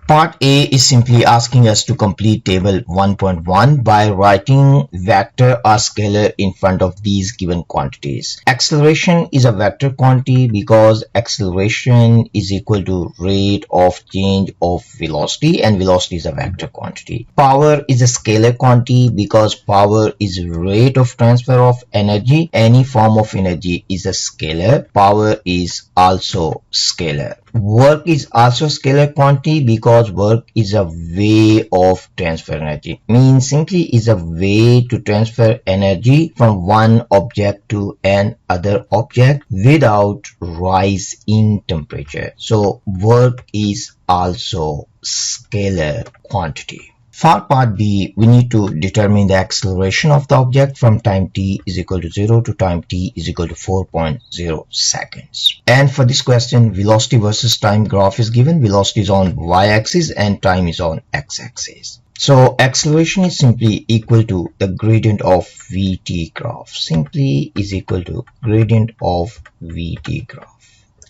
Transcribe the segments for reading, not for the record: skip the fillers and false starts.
Part A is simply asking us to complete table 1.1 by writing vector or scalar in front of these given quantities. Acceleration is a vector quantity because acceleration is equal to rate of change of velocity, and velocity is a vector quantity. Power is a scalar quantity because power is rate of transfer of energy. Any form of energy is a scalar. Power is also scalar. Work is also scalar quantity because work is a way of transfer energy. Means simply is a way to transfer energy from one object to another object without rise in temperature. So work is also scalar quantity. For part B, we need to determine the acceleration of the object from time t is equal to 0 to time t is equal to 4.0 seconds. And for this question, velocity versus time graph is given. Velocity is on y-axis and time is on x-axis. So acceleration is simply equal to the gradient of vt graph. Simply is equal to gradient of vt graph.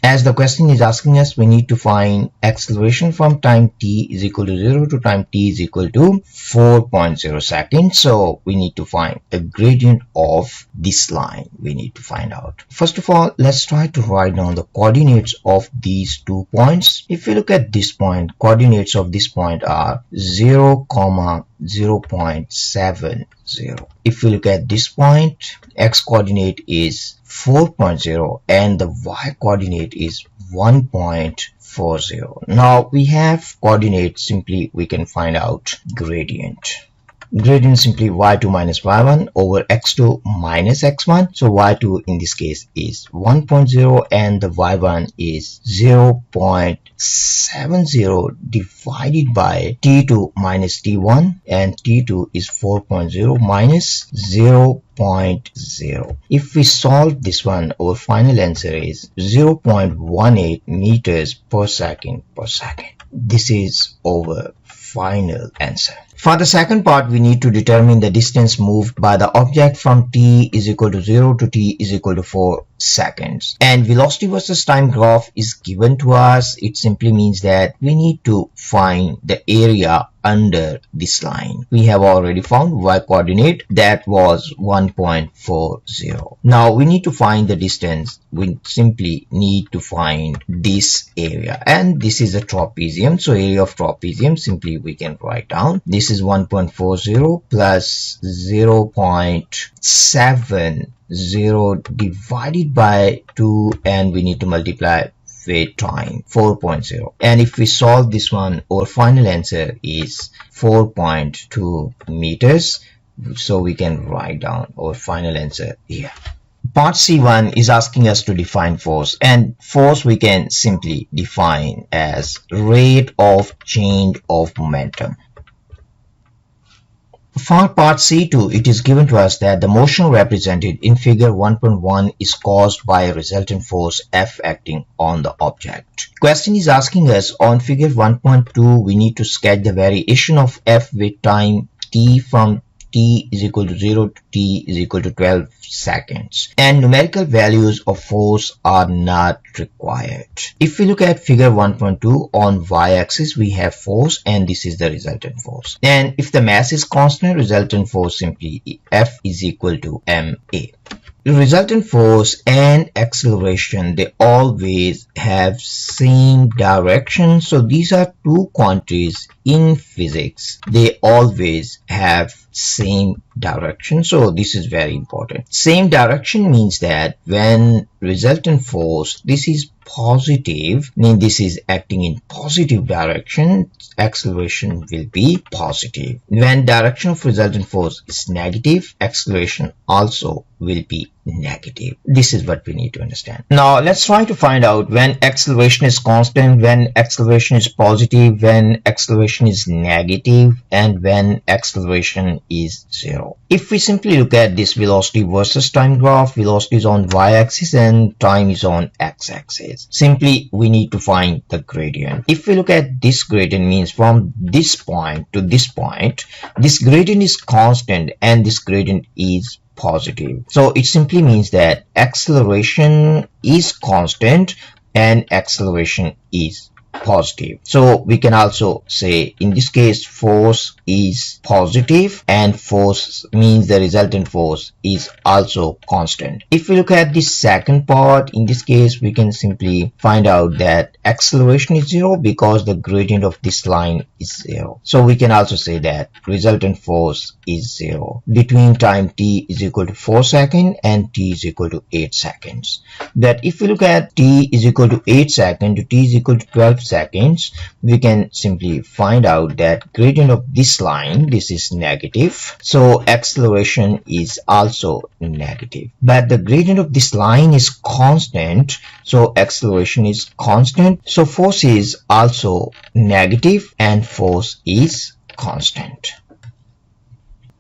As the question is asking us, we need to find acceleration from time t is equal to 0 to time t is equal to 4.0 seconds. So we need to find the gradient of this line. We need to find out. First of all, let's try to write down the coordinates of these 2 points. If you look at this point, coordinates of this point are 0, 0.70. If you look at this point, x coordinate is 4.0 and the y coordinate is 1.40. Now we have coordinates, simply we can find out gradient. Gradient simply y2 minus y1 over x2 minus x1. So y2 in this case is 1.0 and the y1 is 0.70 divided by t2 minus t1, and t2 is 4.0 minus 0.0. If we solve this one, our final answer is 0.18 meters per second per second. This is our final answer. For the second part, we need to determine the distance moved by the object from t is equal to 0 to t is equal to 4 seconds. And velocity versus time graph is given to us. It simply means that we need to find the area under this line. We have already found y coordinate, that was 1.40. Now we need to find the distance. We simply need to find this area, and this is a trapezium. So area of trapezium simply we can write down. This is 1.40 plus 0.70 divided by 2, and we need to multiply with time 4.0. And if we solve this one, our final answer is 4.2 meters. So we can write down our final answer here. Part C1 is asking us to define force, and force we can simply define as rate of change of momentum. For part C2, it is given to us that the motion represented in figure 1.1 is caused by a resultant force F acting on the object. Question is asking us on figure 1.2, we need to sketch the variation of F with time t from t is equal to 0 to t is equal to 12 seconds, and numerical values of force are not required. If we look at figure 1.2, on y-axis we have force, and this is the resultant force. And if the mass is constant, resultant force simply F is equal to ma. The resultant force and acceleration, they always have same direction. So these are two quantities in physics. They always have same direction. So this is very important. Same direction means that when resultant force, this is positive, means this is acting in positive direction, acceleration will be positive. When direction of resultant force is negative, acceleration also will be negative. This is what we need to understand. Now let's try to find out when acceleration is constant, when acceleration is positive, when acceleration is negative, and when acceleration is 0. If we simply look at this velocity versus time graph, velocity is on y-axis and time is on x-axis. Simply we need to find the gradient. If we look at this gradient, means from this point to this point, this gradient is constant and this gradient is positive. So it simply means that acceleration is constant and acceleration is positive. So we can also say in this case force is positive and force means the resultant force is also constant. If we look at the second part, in this case we can simply find out that acceleration is 0 because the gradient of this line is 0. So we can also say that resultant force is 0 between time t is equal to 4 seconds and t is equal to 8 seconds. That if we look at t is equal to 8 seconds to t is equal to 12 seconds, we can simply find out that gradient of this line, this is negative, so acceleration is also negative. But the gradient of this line is constant, so acceleration is constant, so force is also negative and force is constant.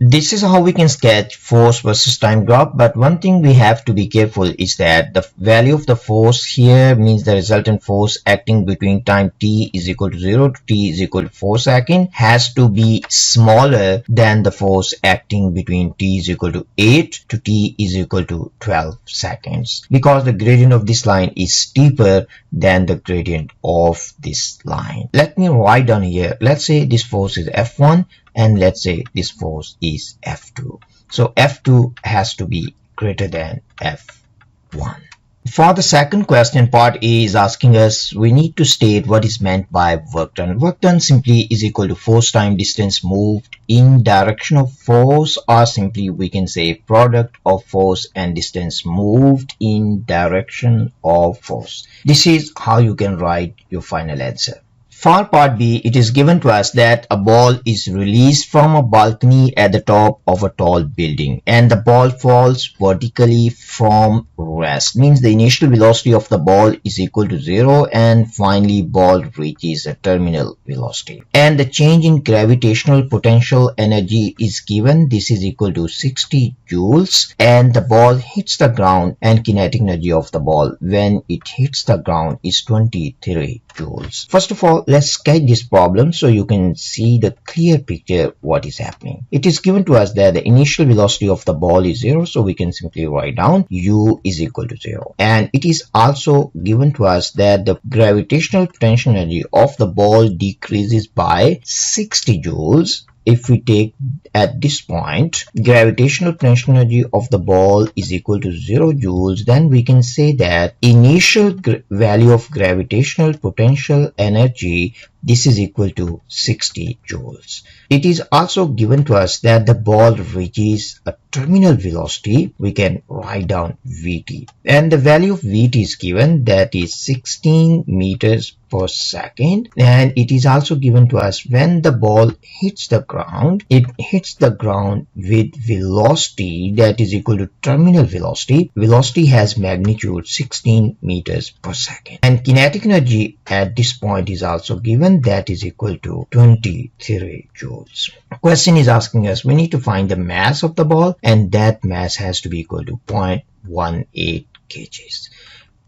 This is how we can sketch force versus time graph, but one thing we have to be careful is that the value of the force here means the resultant force acting between time t is equal to 0 to t is equal to 4 seconds has to be smaller than the force acting between t is equal to 8 to t is equal to 12 seconds because the gradient of this line is steeper than the gradient of this line. Let me write down here, let's say this force is F1 and let's say this force is F2. So F2 has to be greater than F1. For the second question, part A is asking us, we need to state what is meant by work done. Work done simply is equal to force times distance moved in direction of force, or simply we can say product of force and distance moved in direction of force. This is how you can write your final answer. For part B, it is given to us that a ball is released from a balcony at the top of a tall building and the ball falls vertically from rest. Means the initial velocity of the ball is equal to 0 and finally ball reaches a terminal velocity. And the change in gravitational potential energy is given. This is equal to 60 joules and the ball hits the ground and kinetic energy of the ball when it hits the ground is 23 joules. First of all, let's sketch this problem so you can see the clear picture what is happening. It is given to us that the initial velocity of the ball is 0, so we can simply write down u is equal to 0. And it is also given to us that the gravitational potential energy of the ball decreases by 60 joules. If we take at this point gravitational potential energy of the ball is equal to 0 joules, then we can say that initial value of gravitational potential energy, this is equal to 60 joules. It is also given to us that the ball reaches a terminal velocity. We can write down Vt and the value of Vt is given, that is 16 meters per second, and it is also given to us when the ball hits the ground, it hits the ground with velocity that is equal to terminal velocity. Velocity has magnitude 16 meters per second, and kinetic energy at this point is also given, that is equal to 23 joules. Question is asking us, we need to find the mass of the ball and that mass has to be equal to 0.18 kgs.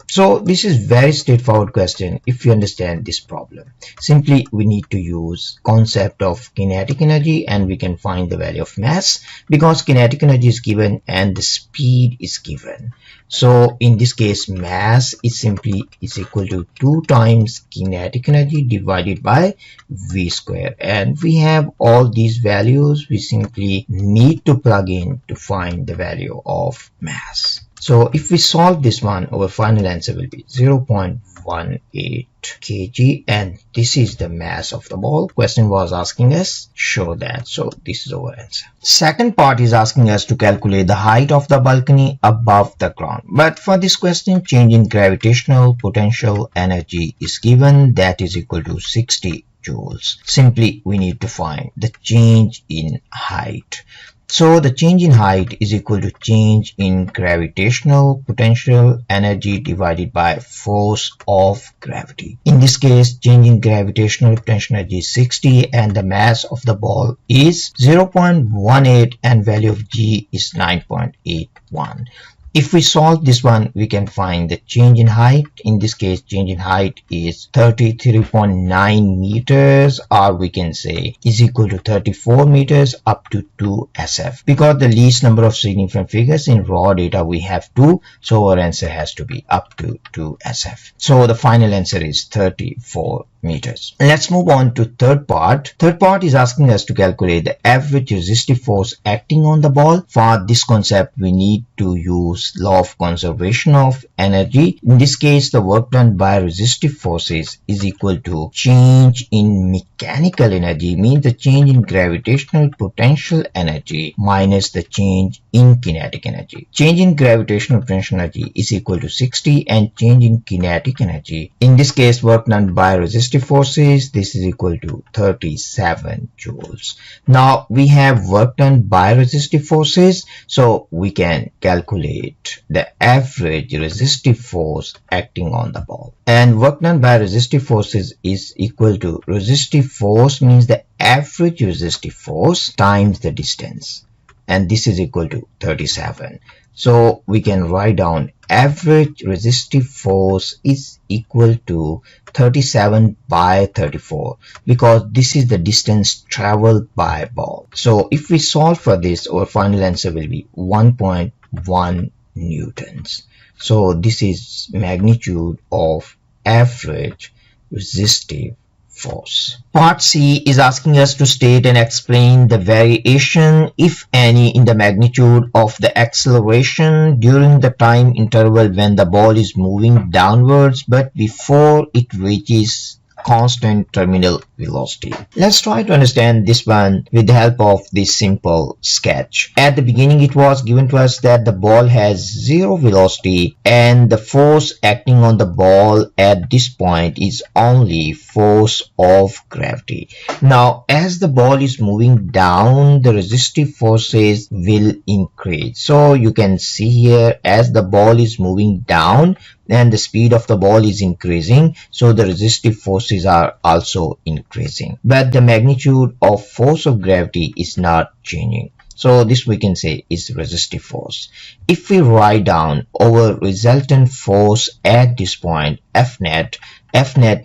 So this is very straightforward question if you understand this problem. Simply we need to use concept of kinetic energy and we can find the value of mass because kinetic energy is given and the speed is given. So in this case mass is simply is equal to 2 times kinetic energy divided by v square, and we have all these values. We simply need to plug in to find the value of mass. So if we solve this one, our final answer will be 0.18 kg, and this is the mass of the ball. Question was asking us show that, so this is our answer. Second part is asking us to calculate the height of the balcony above the ground, but for this question change in gravitational potential energy is given, that is equal to 60 joules. Simply we need to find the change in height. So the change in height is equal to change in gravitational potential energy divided by force of gravity. In this case, change in gravitational potential energy is 60 and the mass of the ball is 0.18 and value of g is 9.81. If we solve this one, we can find the change in height. In this case, change in height is 33.9 meters, or we can say is equal to 34 meters up to 2 SF. Because the least number of significant figures in raw data we have 2, so our answer has to be up to 2 SF. So the final answer is 34 meters. Let's move on to third part. Third part is asking us to calculate the average resistive force acting on the ball. For this concept, we need to use law of conservation of energy. In this case, the work done by resistive forces is equal to change in mechanical energy, means the change in gravitational potential energy minus the change in kinetic energy. Change in gravitational potential energy is equal to 60 and change in kinetic energy, in this case work done by resistive forces, this is equal to 37 joules. Now we have work done by resistive forces, so we can calculate the average resistive force acting on the ball. And work done by resistive forces is equal to resistive force means the average resistive force times the distance, and this is equal to 37. So we can write down average resistive force is equal to 37 by 34 because this is the distance traveled by ball. So if we solve for this, our final answer will be 1.1 newtons. So this is magnitude of average resistive force. Part C is asking us to state and explain the variation, if any, in the magnitude of the acceleration during the time interval when the ball is moving downwards but before it reaches constant terminal velocity. Let's try to understand this one with the help of this simple sketch. At the beginning it was given to us that the ball has zero velocity and the force acting on the ball at this point is only force of gravity. Now as the ball is moving down, the resistive forces will increase. So you can see here as the ball is moving down and the speed of the ball is increasing, so the resistive forces are also increasing, but the magnitude of force of gravity is not changing. So this we can say is resistive force. If we write down our resultant force at this point, F net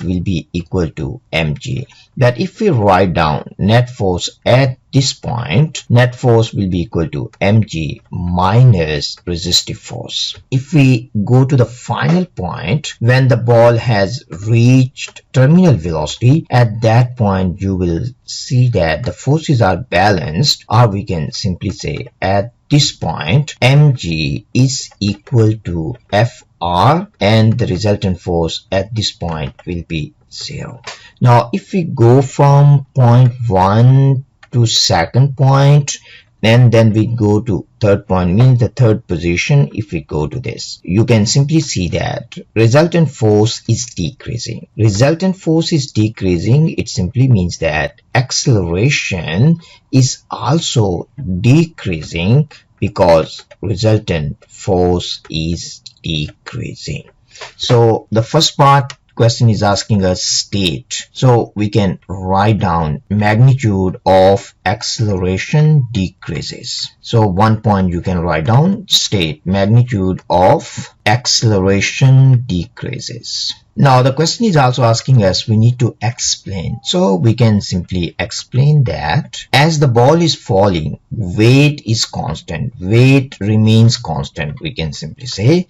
will be equal to mg. That if we write down net force at this point, net force will be equal to mg minus resistive force. If we go to the final point when the ball has reached terminal velocity, at that point you will see that the forces are balanced, or we can simply say at this point mg is equal to Fr and the resultant force at this point will be 0. Now if we go from point 1 to second point and then we go to third point, means the third position, if we go to this, you can simply see that resultant force is decreasing. Resultant force is decreasing, it simply means that acceleration is also decreasing because resultant force is decreasing. So the first part question is asking us state, so we can write down magnitude of acceleration decreases. So one point you can write down state magnitude of acceleration decreases. Now the question is also asking us we need to explain, so we can simply explain that as the ball is falling, weight is constant, weight remains constant. We can simply say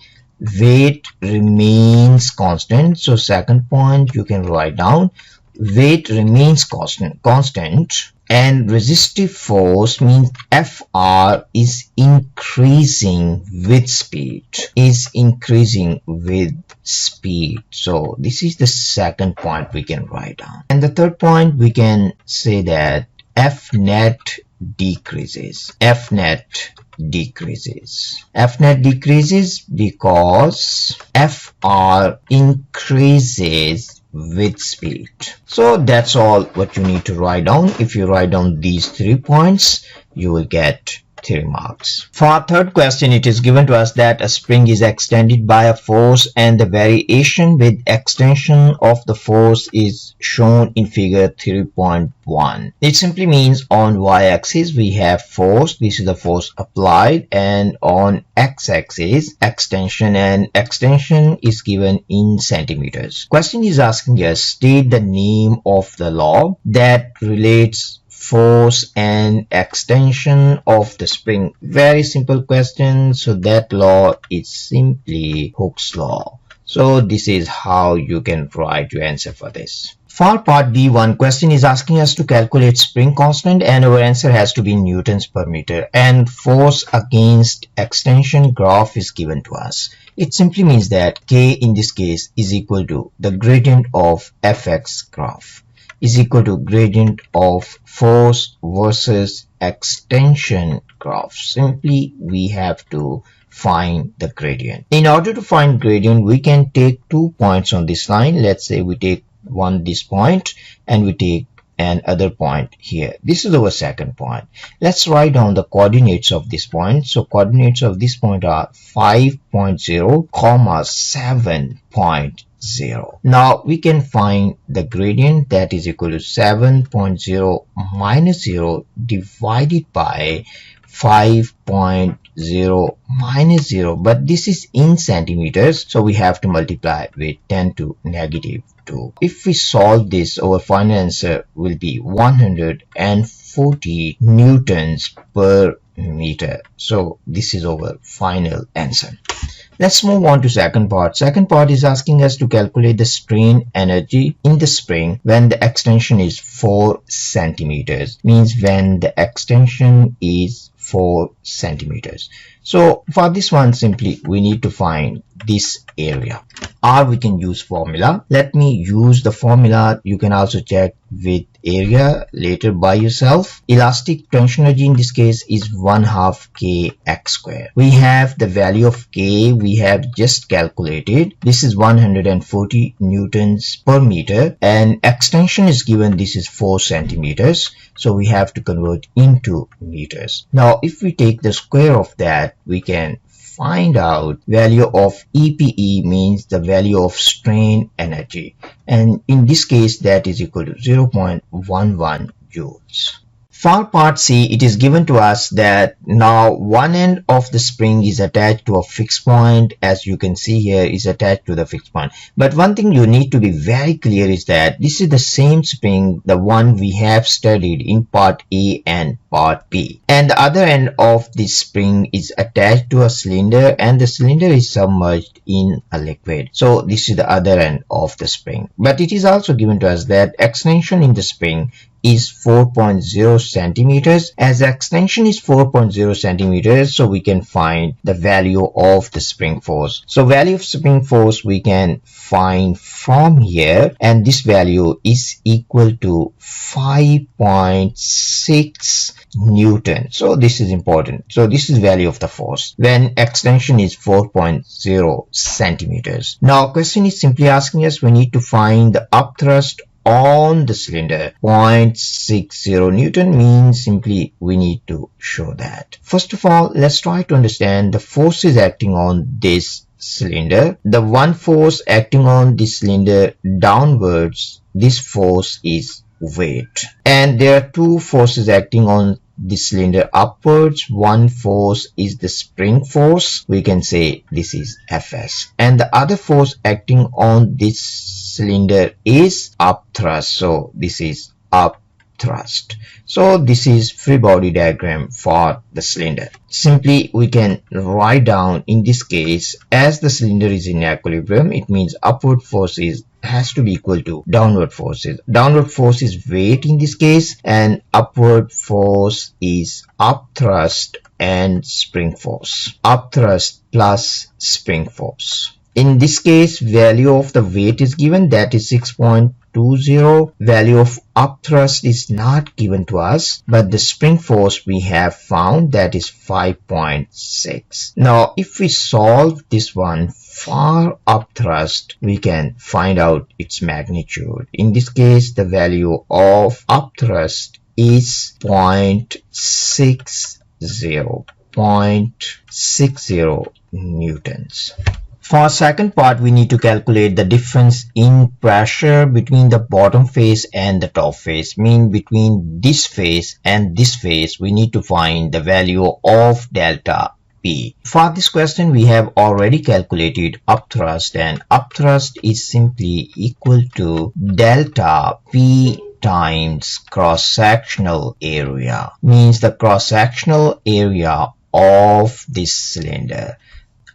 weight remains constant. So second point you can write down weight remains constant and resistive force means Fr is increasing with speed, so this is the second point we can write down. And the third point we can say that F net decreases. F net decreases because Fr increases with speed. So that's all what you need to write down. If you write down these 3 points, you will get 3 marks. For our third question, it is given to us that a spring is extended by a force and the variation with extension of the force is shown in figure 3.1. It simply means on y-axis we have force, this is the force applied, and on x-axis extension, and extension is given in centimeters. Question is asking us state the name of the law that relates force and extension of the spring. Very simple question. So that law is simply Hooke's law. So this is how you can write your answer for this. For part B1, question is asking us to calculate spring constant and our answer has to be Newtons per meter, and force against extension graph is given to us. It simply means that K in this case is equal to the gradient of Fx graph is equal to gradient of force versus extension graph. Simply we have to find the gradient. In order to find gradient, we can take 2 points on this line. Let's say we take this point and we take another point here. This is our second point. Let's write down the coordinates of this point. So coordinates of this point are 5.0, 7.0. Now we can find the gradient, that is equal to 7.0 minus 0 divided by 5.0 minus 0, but this is in centimeters, so we have to multiply with 10 to negative 2. If we solve this, our final answer will be 140 newtons per meter. So this is our final answer. Let's move on to second part. Second part is asking us to calculate the strain energy in the spring when the extension is 4 centimeters. Means when the extension is 4 centimeters. So for this one, simply we need to find this area, or we can use formula. Let me use the formula. You can also check with area later by yourself. Elastic tension energy in this case is 1/2 kx square. We have the value of k we have just calculated. This is 140 newtons per meter, and extension is given, this is 4 centimeters, so we have to convert into meters. Now if we take the square of that, we can find out value of EPE, means the value of strain energy, and in this case that is equal to 0.11 joules. For part C, it is given to us that now one end of the spring is attached to a fixed point, as you can see here is attached to the fixed point. But one thing you need to be very clear is that this is the same spring, the one we have studied in part A and part B. And the other end of this spring is attached to a cylinder, and the cylinder is submerged in a liquid. So this is the other end of the spring. But it is also given to us that extension in the spring is 4.0 centimeters. As the extension is 4.0 centimeters, so we can find the value of the spring force. So value of spring force we can find from here, and this value is equal to 5.6 Newton. So this is important. So this is value of the force when extension is 4.0 centimeters. Now question is simply asking us, we need to find the upthrust on the cylinder. 0.60 Newton means simply we need to show that. First of all, let's try to understand the forces acting on this cylinder. The one force acting on this cylinder downwards, this force is weight, and there are two forces acting on this cylinder upwards. One force is the spring force, we can say this is Fs, and the other force acting on this cylinder is upthrust, so this is upthrust. So this is free body diagram for the cylinder. Simply we can write down, in this case, as the cylinder is in equilibrium, it means upward forces has to be equal to downward forces. Downward force is weight in this case, and upward force is upthrust and spring force. Upthrust plus spring force. In this case, value of the weight is given, that is 6.20. Value of upthrust is not given to us, but the spring force we have found, that is 5.6. Now if we solve this one for upthrust, we can find out its magnitude. In this case, the value of upthrust is 0.60 newtons. For second part, we need to calculate the difference in pressure between the bottom face and the top face. Mean between this face and this face, we need to find the value of delta P. For this question, we have already calculated upthrust, and upthrust is simply equal to delta P times cross-sectional area. Means the cross-sectional area of this cylinder.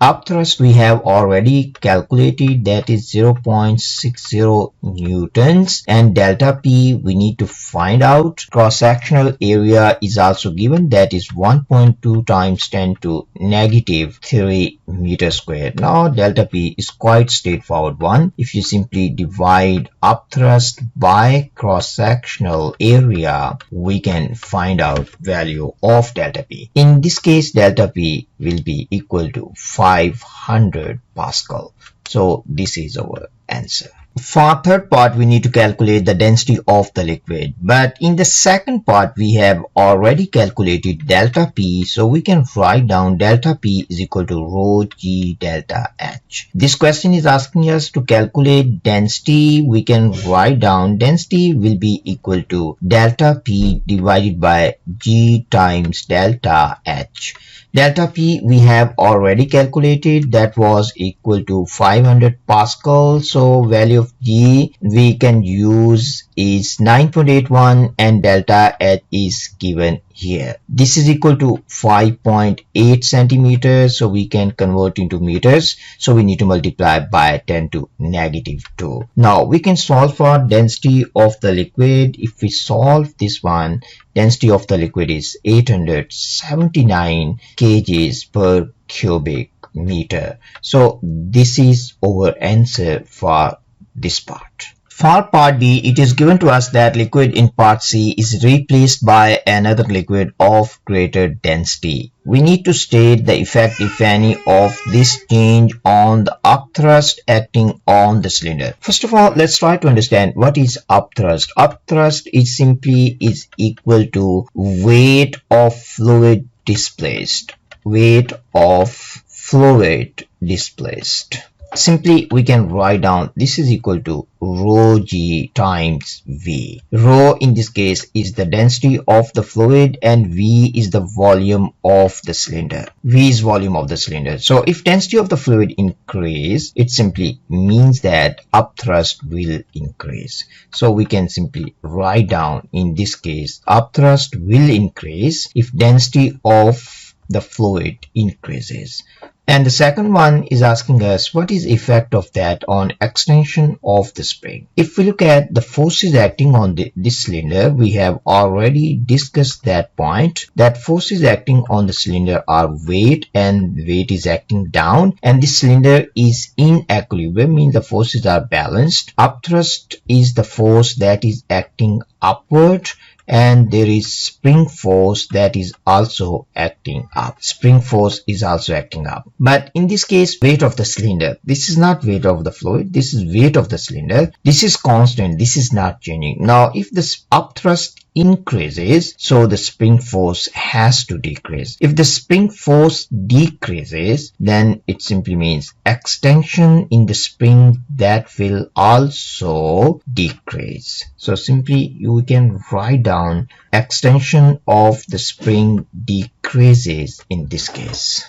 Upthrust we have already calculated, that is 0.60 newtons, and delta P we need to find out. Cross-sectional area is also given, that is 1.2 times 10 to negative 3 meters squared. Now delta P is quite straightforward one. If you simply divide upthrust by cross-sectional area, we can find out value of delta P. In this case, delta P will be equal to 500 Pascal. So this is our answer. For third part, we need to calculate the density of the liquid. But in the second part, we have already calculated delta P. So we can write down delta P is equal to rho G delta H. This question is asking us to calculate density. We can write down density will be equal to delta P divided by G times delta H. Delta P we have already calculated, that was equal to 500 Pascal. So value of G we can use is 9.81 and delta H is given here. This is equal to 5.8 centimeters. So we can convert into meters. So we need to multiply by 10 to negative 2. Now we can solve for density of the liquid. If we solve this one, density of the liquid is 879 kgs per cubic meter. So this is our answer for this part. For part B, it is given to us that liquid in part C is replaced by another liquid of greater density. We need to state the effect, if any, of this change on the upthrust acting on the cylinder. First of all, let's try to understand what is upthrust. Upthrust is simply equal to weight of fluid displaced. Weight of fluid displaced. Simply we can write down this is equal to rho G times V. Rho in this case is the density of the fluid and V is the volume of the cylinder. V is volume of the cylinder. So if density of the fluid increase, it simply means that upthrust will increase. So we can simply write down in this case upthrust will increase if density of the fluid increases. And the second one is asking us what is effect of that on extension of the spring. If we look at the forces acting on this cylinder, we have already discussed that point, that forces acting on the cylinder are weight, and weight is acting down, and this cylinder is in equilibrium, means the forces are balanced. Upthrust is the force that is acting upward, and there is spring force that is also acting up. Spring force is also acting up. But in this case, weight of the cylinder, this is not weight of the fluid, this is weight of the cylinder. This is constant, this is not changing. Now, if the upthrust increases, so the spring force has to decrease. If the spring force decreases, then it simply means extension in the spring that will also decrease. So simply you can write down extension of the spring decreases in this case.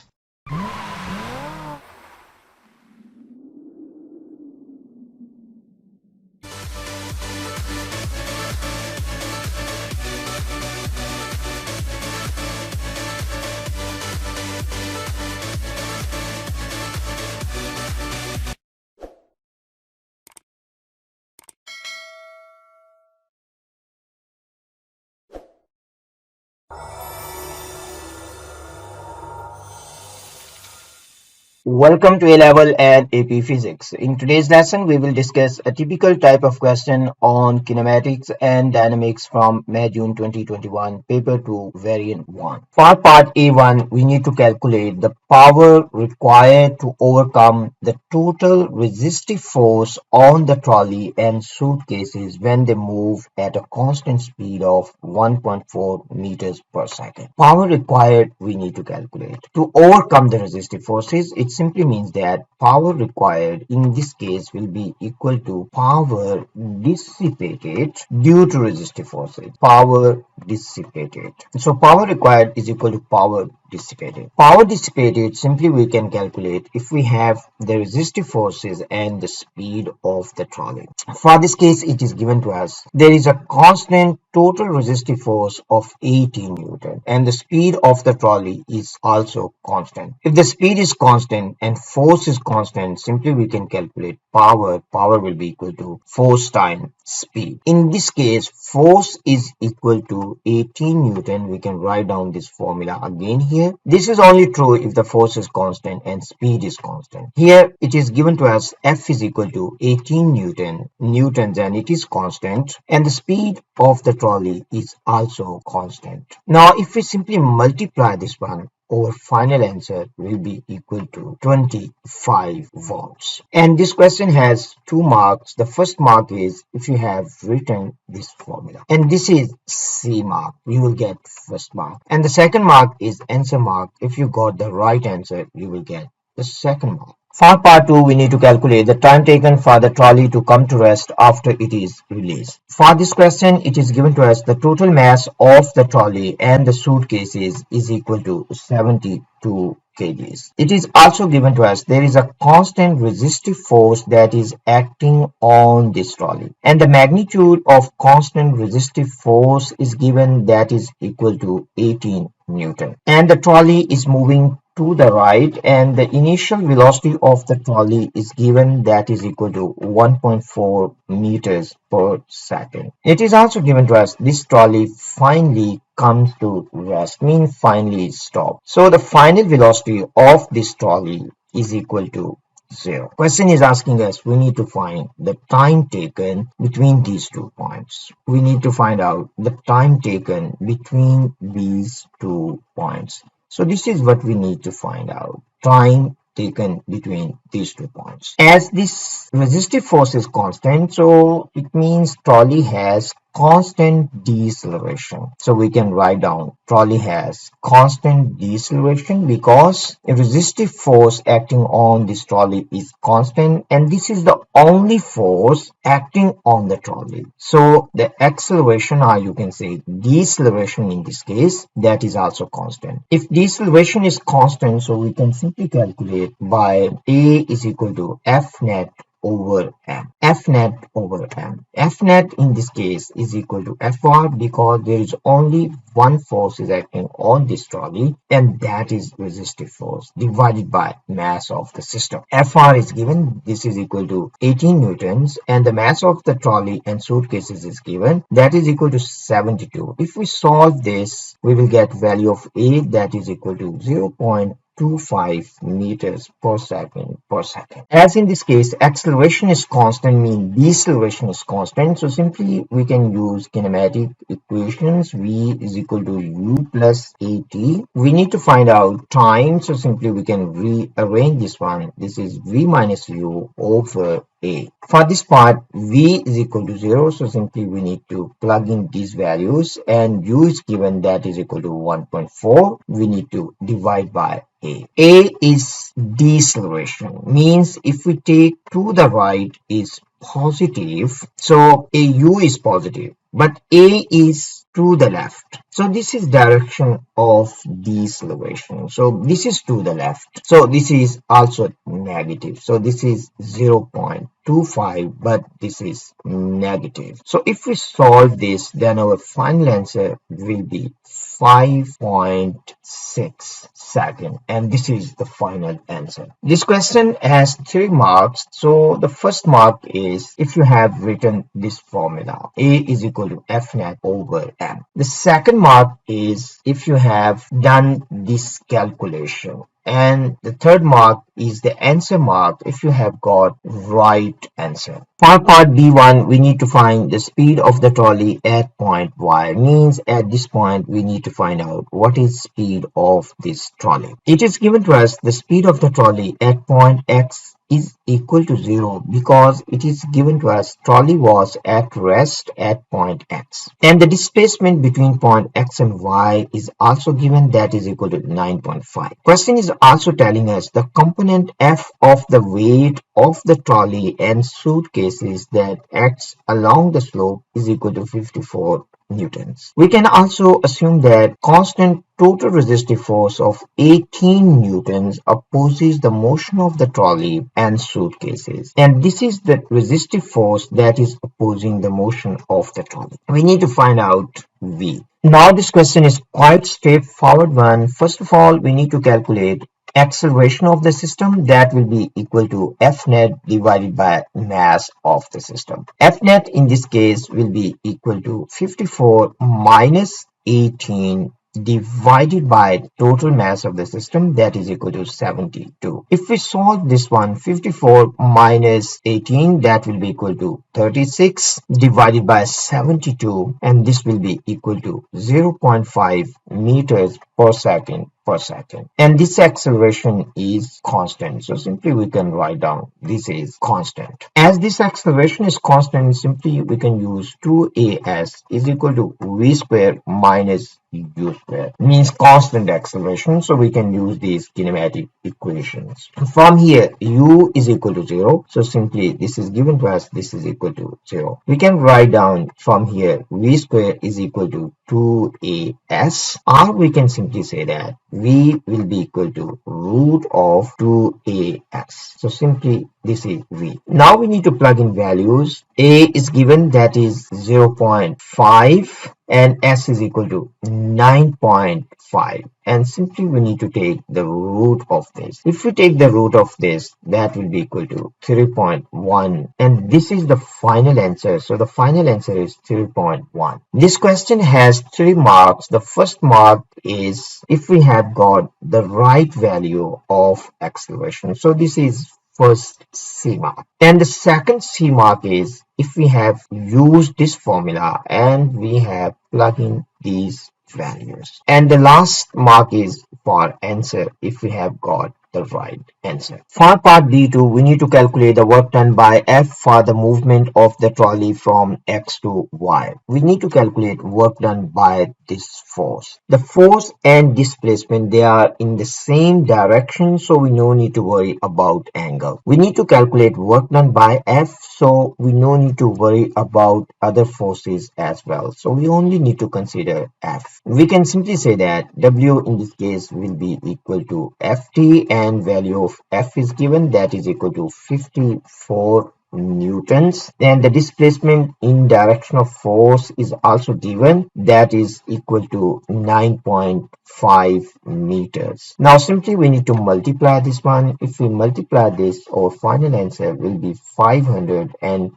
Welcome to A-Level and AP Physics. In today's lesson, we will discuss a typical type of question on kinematics and dynamics from May-June 2021, paper 2, variant 1. For part A1, we need to calculate the power required to overcome the total resistive force on the trolley and suitcases when they move at a constant speed of 1.4 meters per second. Power required we need to calculate. To overcome the resistive forces, it simply means that power required in this case will be equal to power dissipated due to resistive forces. Power dissipated. So power required is equal to power dissipated. Power dissipated simply we can calculate if we have the resistive forces and the speed of the trolley. For this case, it is given to us there is a constant total resistive force of 18 Newton and the speed of the trolley is also constant. If the speed is constant and force is constant, simply we can calculate power. Power will be equal to force times speed. In this case, force is equal to 18 Newton. We can write down this formula again here. This is only true if the force is constant and speed is constant. Here it is given to us F is equal to 18 newtons and it is constant, and the speed of the trolley is also constant. Now if we simply multiply this one, our final answer will be equal to 25 volts. And this question has 2 marks. The first mark is if you have written this formula, and this is C mark, you will get first mark. And the second mark is answer mark. If you got the right answer, you will get the second mark. For part 2, we need to calculate the time taken for the trolley to come to rest after it is released. For this question, it is given to us the total mass of the trolley and the suitcases is equal to 72 kgs. It is also given to us there is a constant resistive force that is acting on this trolley, and the magnitude of constant resistive force is given that is equal to 18 Newton, and the trolley is moving to the right, and the initial velocity of the trolley is given that is equal to 1.4 meters per second. It is also given to us this trolley finally comes to rest, means finally stop. So the final velocity of this trolley is equal to 0. Question is asking us, we need to find the time taken between these 2 points. We need to find out the time taken between these 2 points. So this is what we need to find out. Time taken between these 2 points. As this resistive force is constant, so it means trolley has constant deceleration. So we can write down trolley has constant deceleration because a resistive force acting on this trolley is constant, and this is the only force acting on the trolley. So the acceleration, or you can say deceleration in this case, that is also constant. If deceleration is constant, so we can simply calculate by A is equal to F net over m. F net over m. F net in this case is equal to Fr because there is only one force is acting on this trolley, and that is resistive force divided by mass of the system. Fr is given, this is equal to 18 newtons, and the mass of the trolley and suitcases is given, that is equal to 72. If we solve this, we will get value of A that is equal to 0.25 meters per second per second. As in this case, acceleration is constant, means deceleration is constant. So simply we can use kinematic equations. V is equal to u plus at. We need to find out time. So simply we can rearrange this one. This is v minus u over a. For this part, v is equal to 0. So simply we need to plug in these values, and u is given that is equal to 1.4. We need to divide by A. A is deceleration, means if we take to the right is positive, so AU is positive, but A is to the left. So this is direction of deceleration. So this is to the left. So this is also negative. So this is 0.25, but this is negative. So if we solve this, then our final answer will be 5.6 second, and this is the final answer. This question has 3 marks. So the first mark is if you have written this formula, A is equal to F net over M. The second mark is if you have done this calculation, and the third mark is the answer mark if you have got right answer. For part B1, we need to find the speed of the trolley at point Y, means at this point we need to find out what is speed of this trolley. It is given to us the speed of the trolley at point X is equal to 0 because it is given to us trolley was at rest at point X, and the displacement between point X and Y is also given, that is equal to 9.5. Question is also telling us the component F of the weight of the trolley and suitcases that acts along the slope is equal to 54 newtons. We can also assume that constant total resistive force of 18 newtons opposes the motion of the trolley and suitcases. And this is the resistive force that is opposing the motion of the trolley. We need to find out V. Now this question is quite straightforward one. First of all, we need to calculate acceleration of the system. That will be equal to F net divided by mass of the system. F net in this case will be equal to 54 minus 18 divided by total mass of the system, that is equal to 72. If we solve this one, 54 minus 18, that will be equal to 36 divided by 72, and this will be equal to 0.5 meters per second per second. And this acceleration is constant, so simply we can write down this is constant. As this acceleration is constant, simply we can use 2as is equal to v square minus u square, means constant acceleration, so we can use these kinematic equations. From here, u is equal to 0, so simply this is given to us, this is equal to 0. We can write down from here v square is equal to 2as, or we can simply say that v will be equal to root of 2as. So simply this is v. Now we need to plug in values. A is given, that is 0.5, and s is equal to 9.5, and simply we need to take the root of this. If we take the root of this, that will be equal to 3.1, and this is the final answer. So the final answer is 3.1. This question has 3 marks. The first mark is if we have got the right value of acceleration. So this is first C mark. And the second C mark is if we have used this formula and we have plugged in these values. And the last mark is for answer if we have got the right answer. For part B2, we need to calculate the work done by F for the movement of the trolley from X to Y. We need to calculate work done by this force. The force and displacement, they are in the same direction, so we no need to worry about angle. We need to calculate work done by F, so we no need to worry about other forces as well. So we only need to consider F. We can simply say that W in this case will be equal to Ft, and value of F is given, that is equal to 54 newtons. And the displacement in direction of force is also given, that is equal to 9.5 meters. Now simply we need to multiply this one. If we multiply this, our final answer will be 510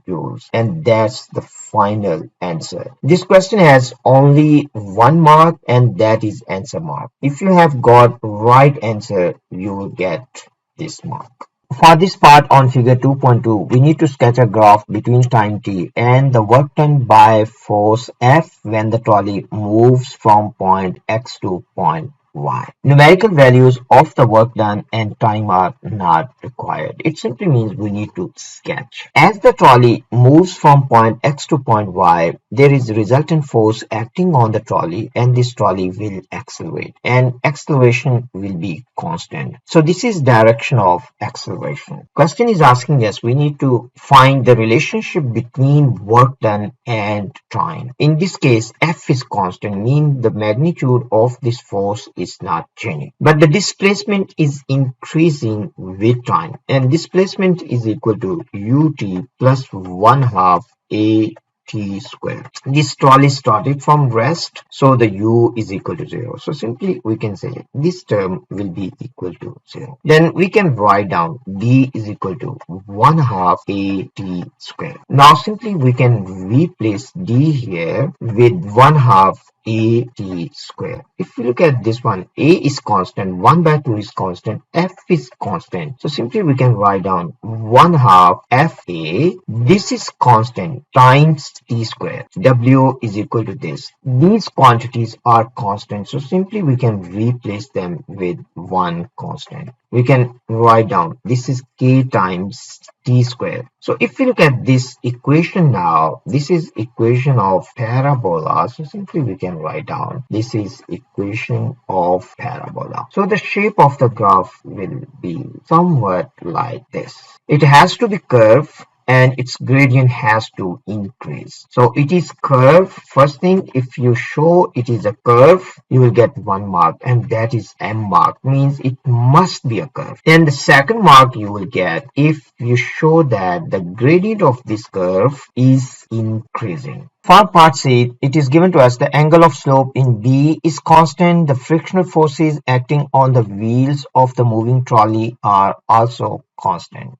joules, and that's the final answer. This question has only 1 mark, and that is answer mark. If you have got right answer, you will get this mark. For this part on figure 2.2, we need to sketch a graph between time t and the work done by force F when the trolley moves from point X to point Y. Numerical values of the work done and time are not required. It simply means we need to sketch. As the trolley moves from point X to point Y, there is resultant force acting on the trolley, and this trolley will accelerate, and acceleration will be constant. So this is direction of acceleration. Question is asking us, we need to find the relationship between work done and time. In this case, F is constant, meaning the magnitude of this force is not changing, but the displacement is increasing with time, and displacement is equal to ut plus 1/2 a t square. This trolley started from rest, so the u is equal to 0. So simply we can say this term will be equal to 0. Then we can write down d is equal to 1/2 a t square. Now simply we can replace d here with 1/2 a t square. If we look at this one, a is constant, 1/2 is constant, f is constant. So simply we can write down 1/2 fa. This is constant times t square. W is equal to this. These quantities are constant, so simply we can replace them with one constant. We can write down this is k times t square. So if we look at this equation now, this is equation of parabola. So simply we can write down this is equation of parabola. So the shape of the graph will be somewhat like this. It has to be curved, and its gradient has to increase. So it is curve. First thing, if you show it is a curve, you will get 1 mark, and that is M mark, means it must be a curve. And the second mark you will get if you show that the gradient of this curve is increasing. For part C, it is given to us the angle of slope in B is constant. The frictional forces acting on the wheels of the moving trolley are also constant.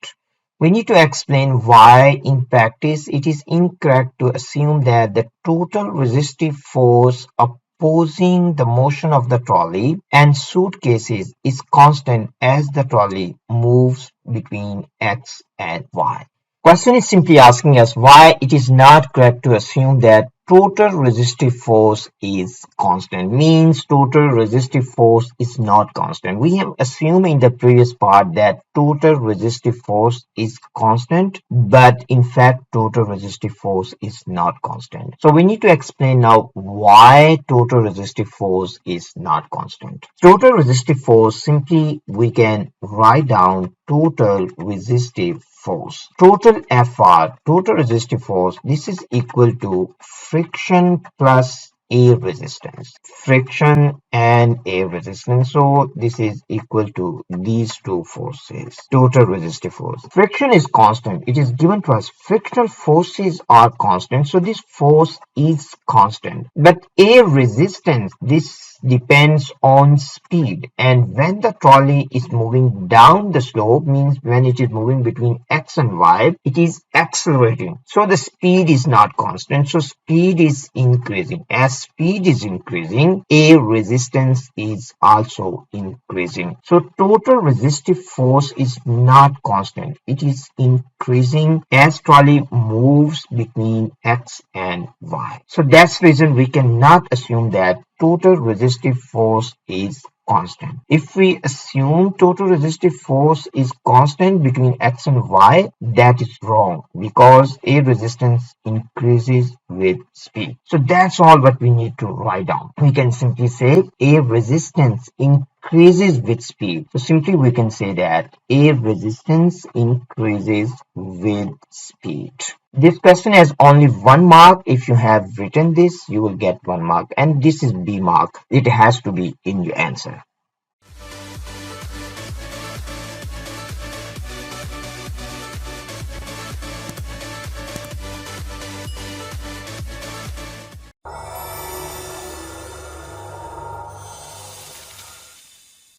We need to explain why in practice it is incorrect to assume that the total resistive force opposing the motion of the trolley and suitcases is constant as the trolley moves between X and Y. Question is simply asking us why it is not correct to assume that total resistive force is constant, means total resistive force is not constant. We have assumed in the previous part that total resistive force is constant, but in fact total resistive force is not constant. So we need to explain now why total resistive force is not constant. Total resistive force, simply we can write down total resistive force. Total FR, total resistive force, this is equal to friction plus air resistance. Friction and air resistance. So this is equal to these two forces. Total resistive force. Friction is constant. It is given to us. Frictional forces are constant. So this force is constant. But air resistance, this depends on speed, and when the trolley is moving down the slope, means when it is moving between X and Y, it is accelerating. So the speed is not constant, so speed is increasing. As speed is increasing, air resistance is also increasing. So total resistive force is not constant, it is increasing as trolley moves between X and Y. So that's the reason we cannot assume that total resistive force is constant. If we assume total resistive force is constant between X and Y, that is wrong because air resistance increases with speed. So that's all what we need to write down. We can simply say air resistance increases with speed. So simply we can say that air resistance increases with speed. This question has only 1 mark. If you have written this, you will get 1 mark, and this is B mark. It has to be in your answer.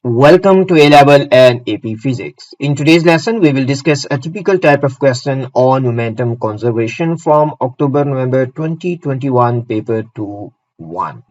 Welcome to A-Level and AP Physics. In today's lesson, we will discuss a typical type of question on momentum conservation from October-November 2021 paper 2.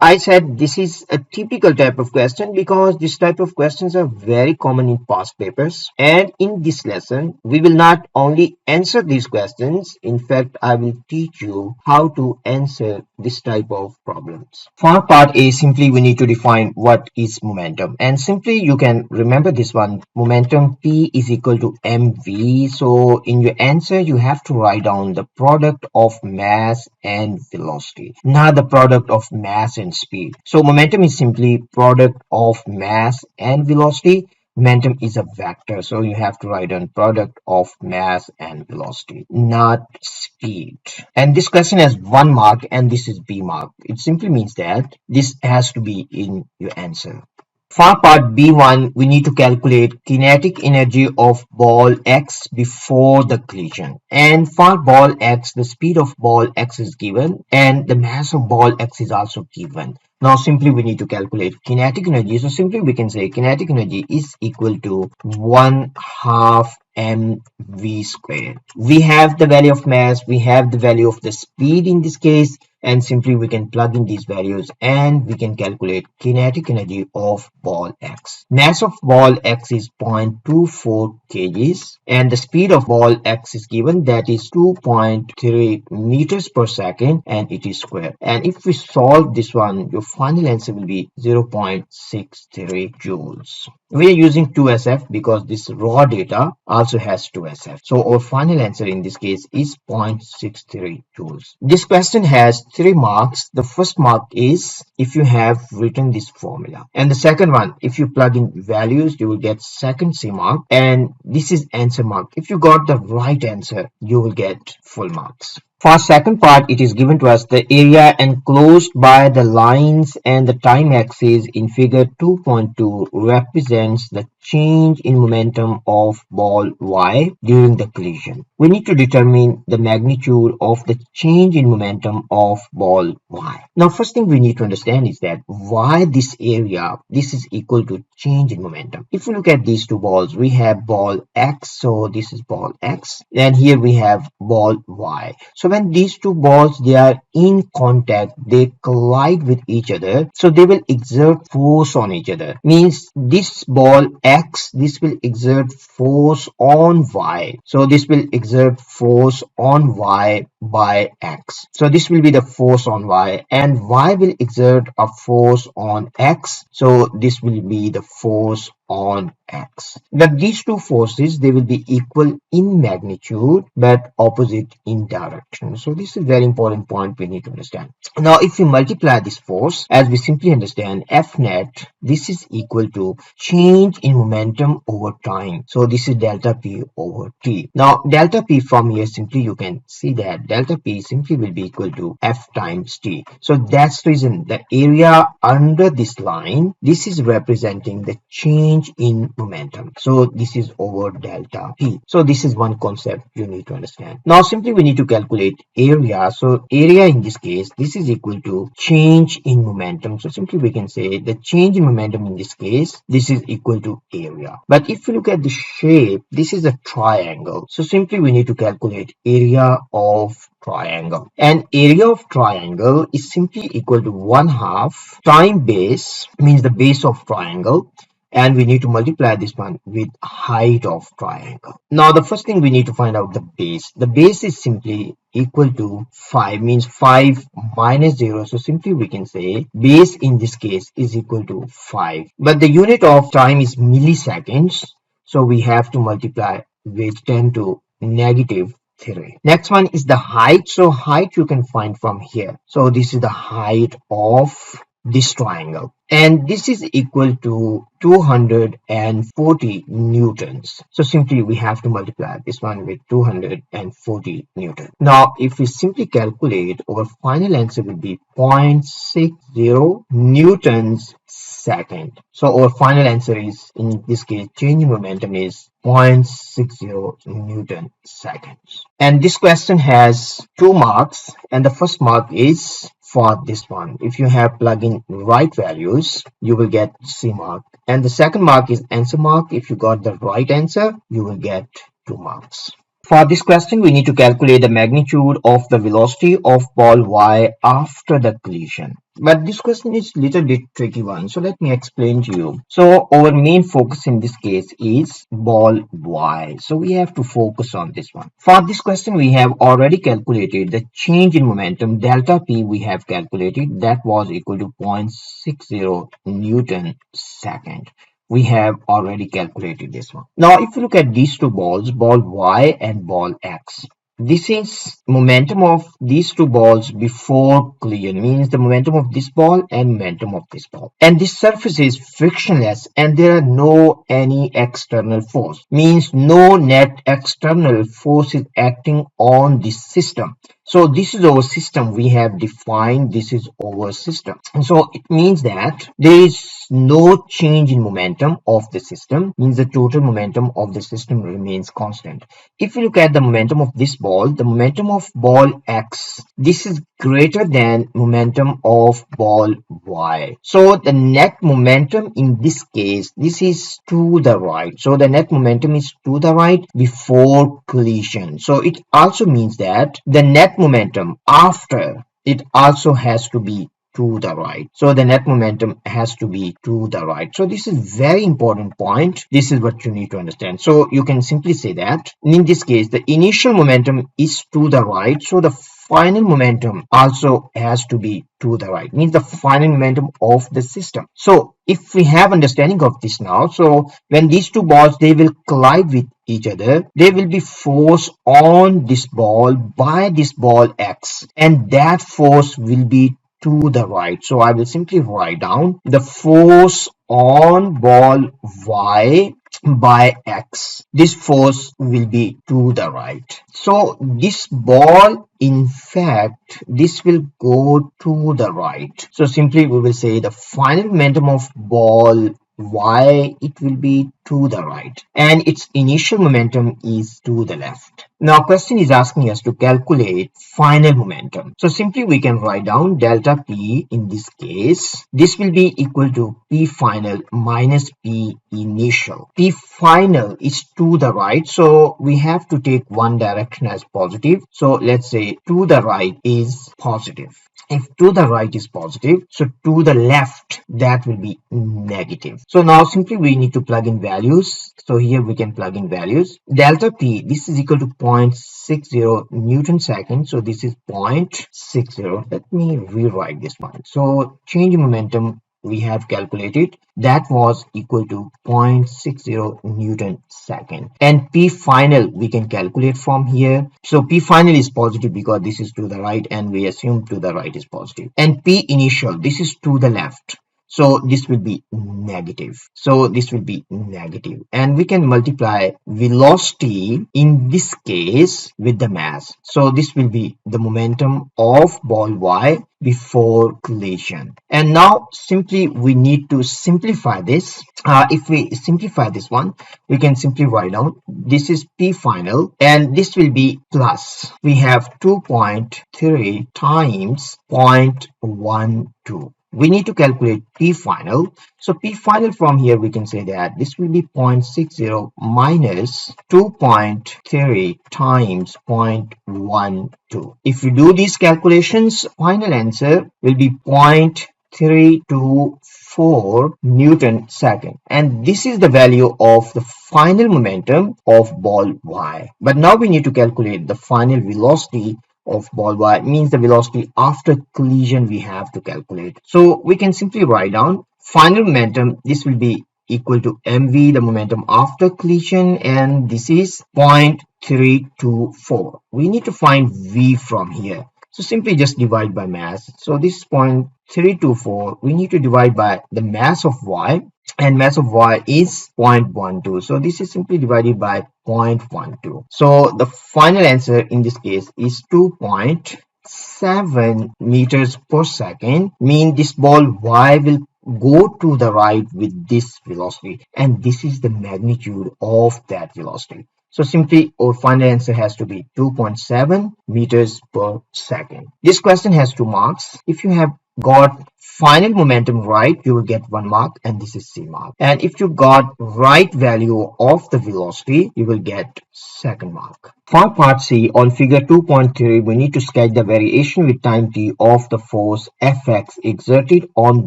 I said this is a typical type of question because this type of questions are very common in past papers, and in this lesson we will not only answer these questions, in fact I will teach you how to answer this type of problems. For part A, simply we need to define what is momentum, and simply you can remember this one. Momentum P is equal to mv. So in your answer you have to write down the product of mass and velocity, not the product of mass and speed. So momentum is simply product of mass and velocity. Momentum is a vector, so you have to write down product of mass and velocity, not speed. And this question has 1 mark and this is B mark. It simply means that this has to be in your answer. For part B1, we need to calculate kinetic energy of ball X before the collision. And for ball X, the speed of ball X is given and the mass of ball X is also given. Now simply we need to calculate kinetic energy. So simply we can say kinetic energy is equal to 1/2 mv squared. We have the value of mass, we have the value of the speed in this case, and simply we can plug in these values and we can calculate kinetic energy of ball X. Mass of ball X is 0.24 kgs and the speed of ball X is given, that is 2.3 meters per second, and it is square. And if we solve this one, your final answer will be 0.63 joules. We are using 2SF because this raw data also has 2SF. So our final answer in this case is 0.63 joules. This question has 3 marks. The first mark is if you have written this formula. And the second one, if you plug in values, you will get second C mark. And this is answer mark. If you got the right answer, you will get full marks. For second part, it is given to us the area enclosed by the lines and the time axis in figure 2.2 represents the change in momentum of ball Y during the collision. We need to determine the magnitude of the change in momentum of ball Y. Now, first thing we need to understand is that why this area, this is equal to change in momentum. If we look at these two balls, we have ball X, so this is ball X, and here we have ball Y. So when these two balls, they are in contact, they collide with each other, so they will exert force on each other. Means this ball X, this will exert force on Y. So this will exert force on Y by X. So this will be the force on Y, and Y will exert a force on X. So this will be the force on X. But these two forces, they will be equal in magnitude but opposite in direction. So this is a very important point we need to understand. Now if we multiply this force, as we simply understand F net, this is equal to change in momentum over time. So this is delta P over T. Now delta P from here, simply you can see that delta P simply will be equal to F times T. So that's the reason the area under this line, this is representing the change in momentum. So this is over delta P. So this is one concept you need to understand. Now simply we need to calculate area. So area in this case, this is equal to change in momentum. So simply we can say the change in momentum in this case, this is equal to area. But if you look at the shape, this is a triangle. So simply we need to calculate area of triangle, and area of triangle is simply equal to 1/2 time base, means the base of triangle, and we need to multiply this one with height of triangle. Now the first thing we need to find out the base. The base is simply equal to 5, means 5 minus 0. So simply we can say base in this case is equal to 5. But the unit of time is milliseconds. So we have to multiply with 10 to negative 3. Next one is the height. So height you can find from here. So this is the height of this triangle, and this is equal to 240 newtons. So simply we have to multiply this one with 240 newtons. Now if we simply calculate, our final answer will be 0.60 newtons second. So our final answer is, in this case, change in momentum is 0.60 newton seconds. And this question has 2 marks, and the first mark is for this one. If you have plug in right values, you will get C mark, and the second mark is answer mark. If you got the right answer, you will get 2 marks. For this question, we need to calculate the magnitude of the velocity of ball Y after the collision. But this question is a little bit tricky one, so let me explain to you. So our main focus in this case is ball Y. So we have to focus on this one. For this question, we have already calculated the change in momentum. Delta P we have calculated, that was equal to 0.60 newton second. We have already calculated this one. Now if you look at these two balls, ball Y and ball X, this is momentum of these two balls before collision, means the momentum of this ball and momentum of this ball. And this surface is frictionless, and there are no any external force, means no net external force is acting on this system. So this is our system we have defined. This is our system. And so it means that there is no change in momentum of the system, means the total momentum of the system remains constant. If you look at the momentum of this ball, the momentum of ball X, this is greater than momentum of ball Y. So the net momentum in this case, this is to the right. So the net momentum is to the right before collision. So it also means that the net momentum after it also has to be to the right. So the net momentum has to be to the right. So this is very important point. This is what you need to understand. So you can simply say that in this case, the initial momentum is to the right. So the final momentum also has to be to the right, means the final momentum of the system. So if we have understanding of this now, so when these two balls, they will collide with each other, they will be force on this ball by this ball X, and that force will be to the right. So I will simply write down the force on ball Y by X. This force will be to the right. So this ball, in fact, this will go to the right. So simply we will say the final momentum of ball Y, it will be to the right, and its initial momentum is to the left. Now question is asking us to calculate final momentum. So simply we can write down delta P in this case. This will be equal to P final minus P initial. P final is to the right, so we have to take one direction as positive. So let's say to the right is positive. If to the right is positive, so to the left, that will be negative. So now simply we need to plug in values. So here we can plug in values. Delta P, this is equal to 0.60 Newton second. So this is 0.60. Let me rewrite this one. So change in momentum we have calculated, that was equal to 0.60 Newton second, and P final we can calculate from here. So P final is positive because this is to the right, and we assume to the right is positive, and P initial, this is to the left, so this will be negative. So this will be negative, and we can multiply velocity in this case with the mass. So this will be the momentum of ball Y before collision. And now simply we need to simplify this. If we simplify this one, we can simply write down this is P final, and this will be plus, we have 2.3 times 0.12. We need to calculate P final. So P final, from here we can say that this will be 0.60 minus 2.3 times 0.12. If we do these calculations, final answer will be 0.324 Newton second, and this is the value of the final momentum of ball Y. But now we need to calculate the final velocity of ball Y, means the velocity after collision we have to calculate. So we can simply write down final momentum, this will be equal to mv, the momentum after collision, and this is 0.324. We need to find v from here, so simply just divide by mass. So this is 0.324, we need to divide by the mass of Y, and mass of Y is 0.12. So this is simply divided by 0.12. So the final answer in this case is 2.7 meters per second, mean this ball Y will go to the right with this velocity, and this is the magnitude of that velocity. So simply our final answer has to be 2.7 meters per second. This question has 2 marks. If you have got final momentum right, you will get 1 mark, and this is C mark. And if you got right value of the velocity, you will get 2nd mark. For part C, on figure 2.3, we need to sketch the variation with time t of the force Fx exerted on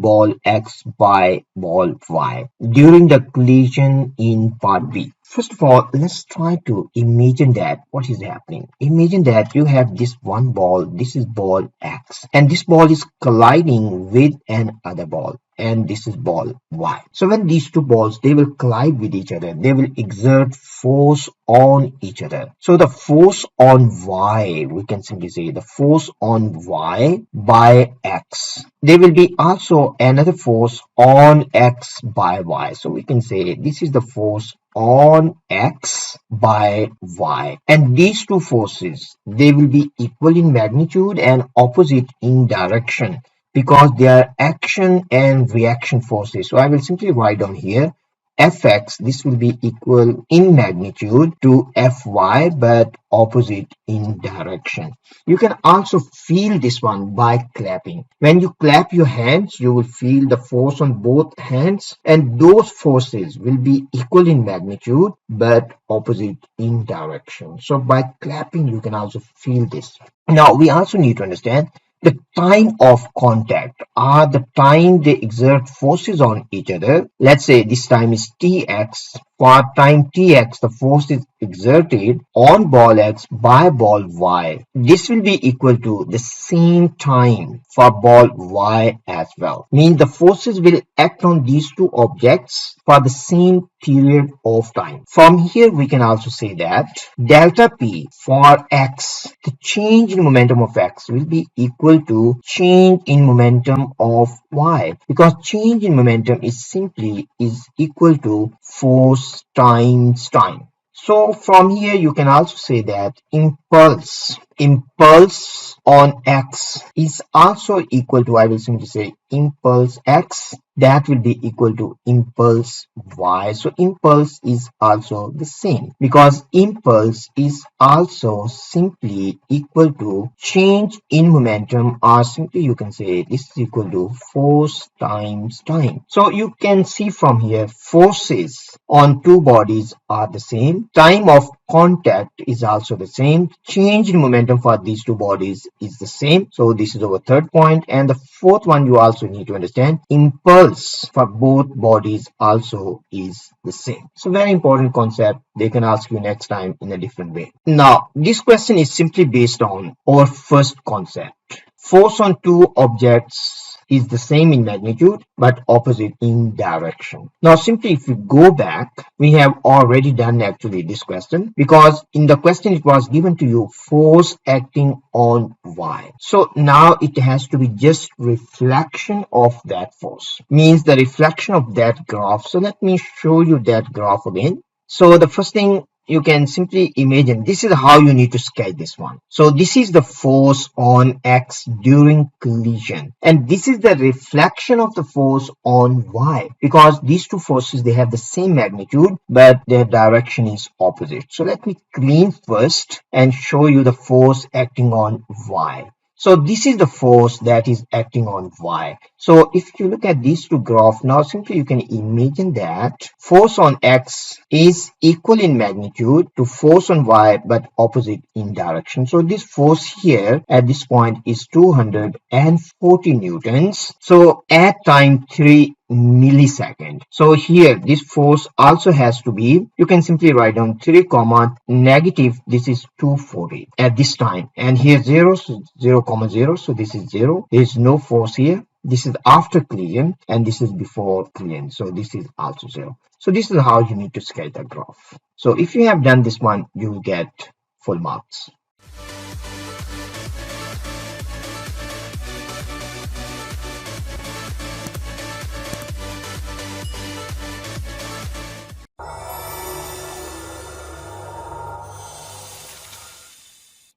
ball X by ball Y during the collision in part B. First of all, let's try to imagine that what is happening. Imagine that you have this one ball, this is ball X, and this ball is colliding with another ball, and this is ball Y. So when these two balls, they will collide with each other, they will exert force on each other. So the force on Y, we can simply say the force on Y by X. There will be also another force on X by Y. So we can say this is the force on X by Y, and these two forces, they will be equal in magnitude and opposite in direction, because they are action and reaction forces. So I will simply write down here Fx, this will be equal in magnitude to Fy, but opposite in direction. You can also feel this one by clapping. When you clap your hands, you will feel the force on both hands, and those forces will be equal in magnitude but opposite in direction. So by clapping, you can also feel this. Now we also need to understand the time of contact, or the time they exert forces on each other. Let's say this time is Tx. For time Tx, the force is exerted on ball X by ball Y. This will be equal to the same time for ball Y as well. Means the forces will act on these two objects for the same period of time. From here we can also say that delta P for X, the change in momentum of X will be equal to change in momentum of Y, because change in momentum is simply equal to force times time. So from here you can also say that impulse on X is also equal to, I will simply say impulse X, that will be equal to impulse Y. So impulse is also the same, because impulse is also simply equal to change in momentum, or simply you can say this is equal to force times time. So you can see from here forces on two bodies are the same, time of contact is also the same, change in momentum for these two bodies is the same. So this is our third point. And the fourth one you also need to understand, impulse for both bodies also is the same. So very important concept, they can ask you next time in a different way. Now this question is simply based on our first concept. Force on two objects is the same in magnitude but opposite in direction. Now simply if we go back, we have already done actually this question, because in the question it was given to you force acting on Y. So now it has to be just reflection of that force, means the reflection of that graph. So let me show you that graph again. So the first thing, you can simply imagine this is how you need to sketch this one. So this is the force on X during collision, and this is the reflection of the force on Y, because these two forces, they have the same magnitude but their direction is opposite. So let me clean first and show you the force acting on Y. So this is the force that is acting on Y. So if you look at these two graphs, now simply you can imagine that force on X is equal in magnitude to force on Y but opposite in direction. So this force here at this point is 240 newtons. So at time 3 millisecond. So here this force also has to be, you can simply write down 3 comma negative, this is 240 at this time, and here 0, so 0 comma 0, so this is 0. There is no force here. This is after collision and this is before collision, so this is also 0. So this is how you need to sketch the graph. So if you have done this one, you will get full marks.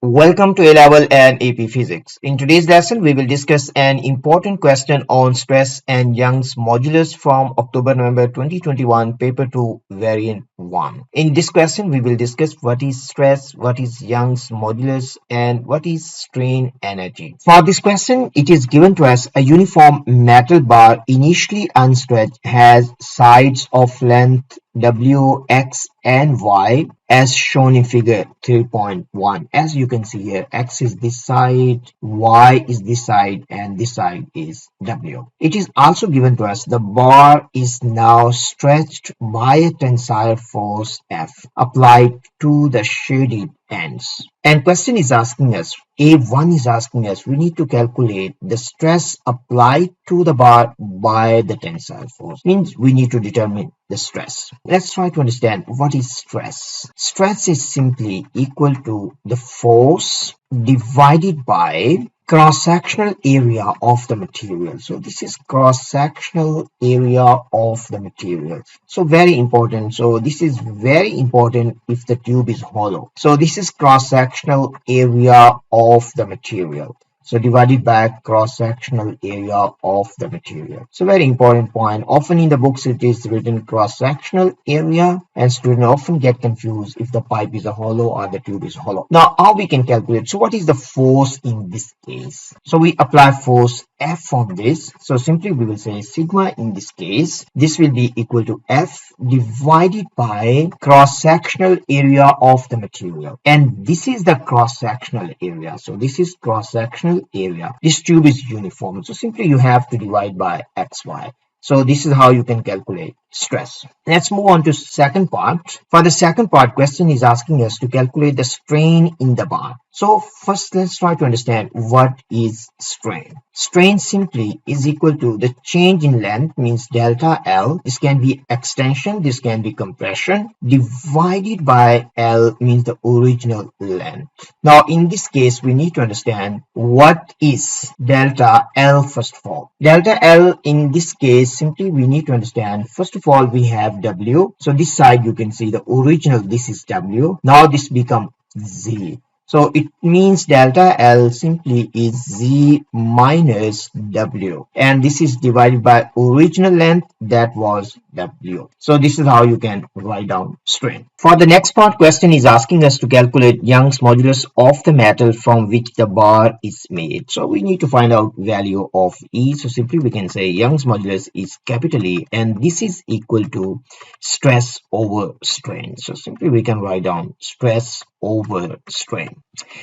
Welcome to A-Level and AP Physics. In today's lesson, we will discuss an important question on stress and Young's modulus from October-November 2021, paper 2, variant 1. In this question, we will discuss what is stress, what is Young's modulus, and what is strain energy. For this question, it is given to us a uniform metal bar, initially unstretched, has sides of length W, X, and Y as shown in figure 3.1. As you can see here, X is this side, Y is this side, and this side is W. It is also given to us the bar is now stretched by a tensile force F applied to the shaded ends. And question is asking us, A1 is asking us, we need to calculate the stress applied to the bar by the tensile force. Means we need to determine the stress. Let's try to understand what is stress. Stress is simply equal to the force divided by cross-sectional area of the material. So this is cross-sectional area of the material. So very important. So this is very important if the tube is hollow. So this is cross-sectional area of the material. So divided by cross-sectional area of the material. So very important point. Often in the books it is written cross-sectional area, and students often get confused if the pipe is a hollow or the tube is hollow. Now how we can calculate? So what is the force in this case? So we apply force F of this. So simply we will say sigma in this case, this will be equal to F divided by cross-sectional area of the material. And this is the cross-sectional area. So this is cross-sectional area. This tube is uniform. So simply you have to divide by XY. So this is how you can calculate stress. Let's move on to second part. For the second part, question is asking us to calculate the strain in the bar. So first let's try to understand what is strain. Strain simply is equal to the change in length, means delta L. This can be extension, this can be compression, divided by L, means the original length. Now in this case we need to understand what is delta L first of all. Delta L in this case simply we need to understand, first of all we have W. So this side you can see the original, this is W. Now this become Z. So it means delta L simply is Z minus W, and this is divided by original length, that was W. So this is how you can write down strain. For the next part, question is asking us to calculate Young's modulus of the metal from which the bar is made. So we need to find out value of E. So simply we can say Young's modulus is capital E, and this is equal to stress over strain. So simply we can write down stress over strain.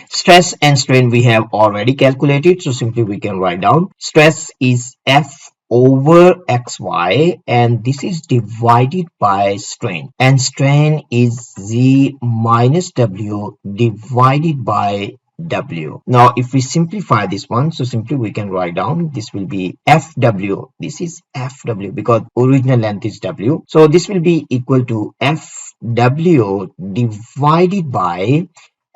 Stress and strain we have already calculated, so simply we can write down stress is F over XY, and this is divided by strain, and strain is Z minus W divided by W. Now if we simplify this one, so simply we can write down this will be FW. This is FW because original length is W. So this will be equal to FW divided by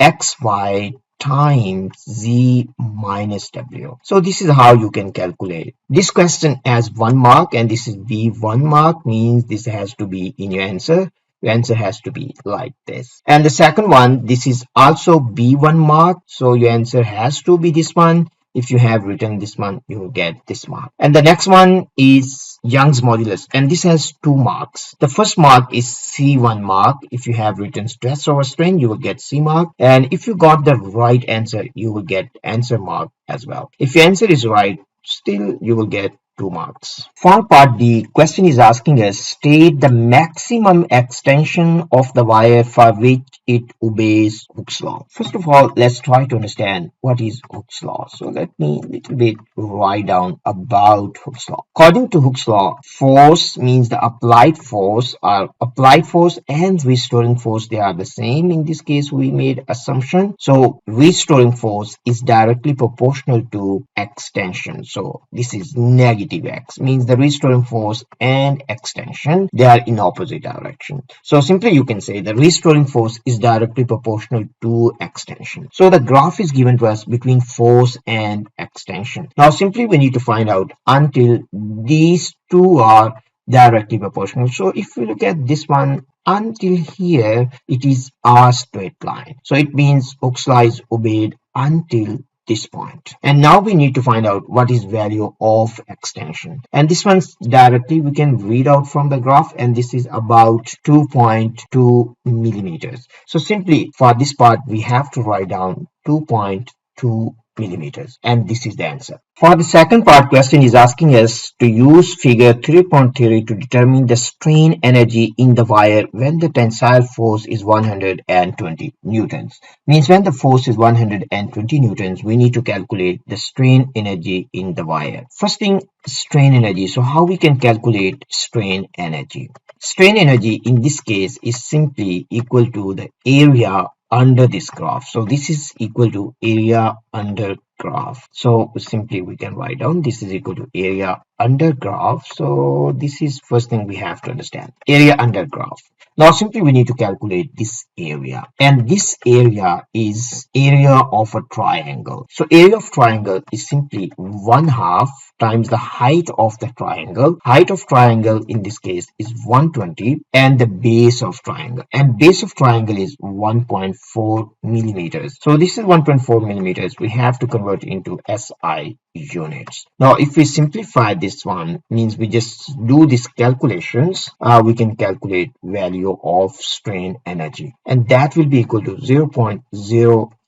XY times Z minus W. So this is how you can calculate. This question has 1 mark and this is B1 mark, means this has to be in your answer. Your answer has to be like this. And the second one, this is also B1 mark. So your answer has to be this one. If you have written this one, you will get this mark. And the next one is Young's modulus, and this has 2 marks. The first mark is C1 mark. If you have written stress over strain, you will get C mark. And if you got the right answer, you will get answer mark as well. If your answer is right, still you will get 2 marks. For part D, question is asking us state the maximum extension of the wire for which it obeys Hooke's law. First of all, let's try to understand what is Hooke's law. So let me little bit write down about Hooke's law. According to Hooke's law, force means the applied force, or applied force and restoring force, they are the same. In this case, we made assumption. So restoring force is directly proportional to extension. So this is negative X, means the restoring force and extension, they are in opposite direction. So simply you can say the restoring force is directly proportional to extension. So the graph is given to us between force and extension. Now simply we need to find out until these two are directly proportional. So if we look at this one, until here it is a straight line. So it means Hooke's law is obeyed until this point. And now we need to find out what is value of extension, and this one's directly we can read out from the graph, and this is about 2.2 millimeters. So simply for this part we have to write down 2.2 millimeters, and this is the answer. For the second part, question is asking us to use figure 3.3 to determine the strain energy in the wire when the tensile force is 120 newtons. Means when the force is 120 newtons, we need to calculate the strain energy in the wire. First thing, strain energy. So how we can calculate strain energy? Strain energy in this case is simply equal to the area under this graph. So this is equal to area under graph. So simply we can write down this is equal to area under graph. So this is first thing we have to understand, area under graph. Now simply we need to calculate this area, and this area is area of a triangle. So area of triangle is simply 1/2 times the height of the triangle. Height of triangle in this case is 120, and the base of triangle, and base of triangle is 1.4 millimeters. So this is 1.4 millimeters. We have to convert into SI units. Now if we simplify this one, means we just do these calculations, we can calculate value of strain energy, and that will be equal to 0.084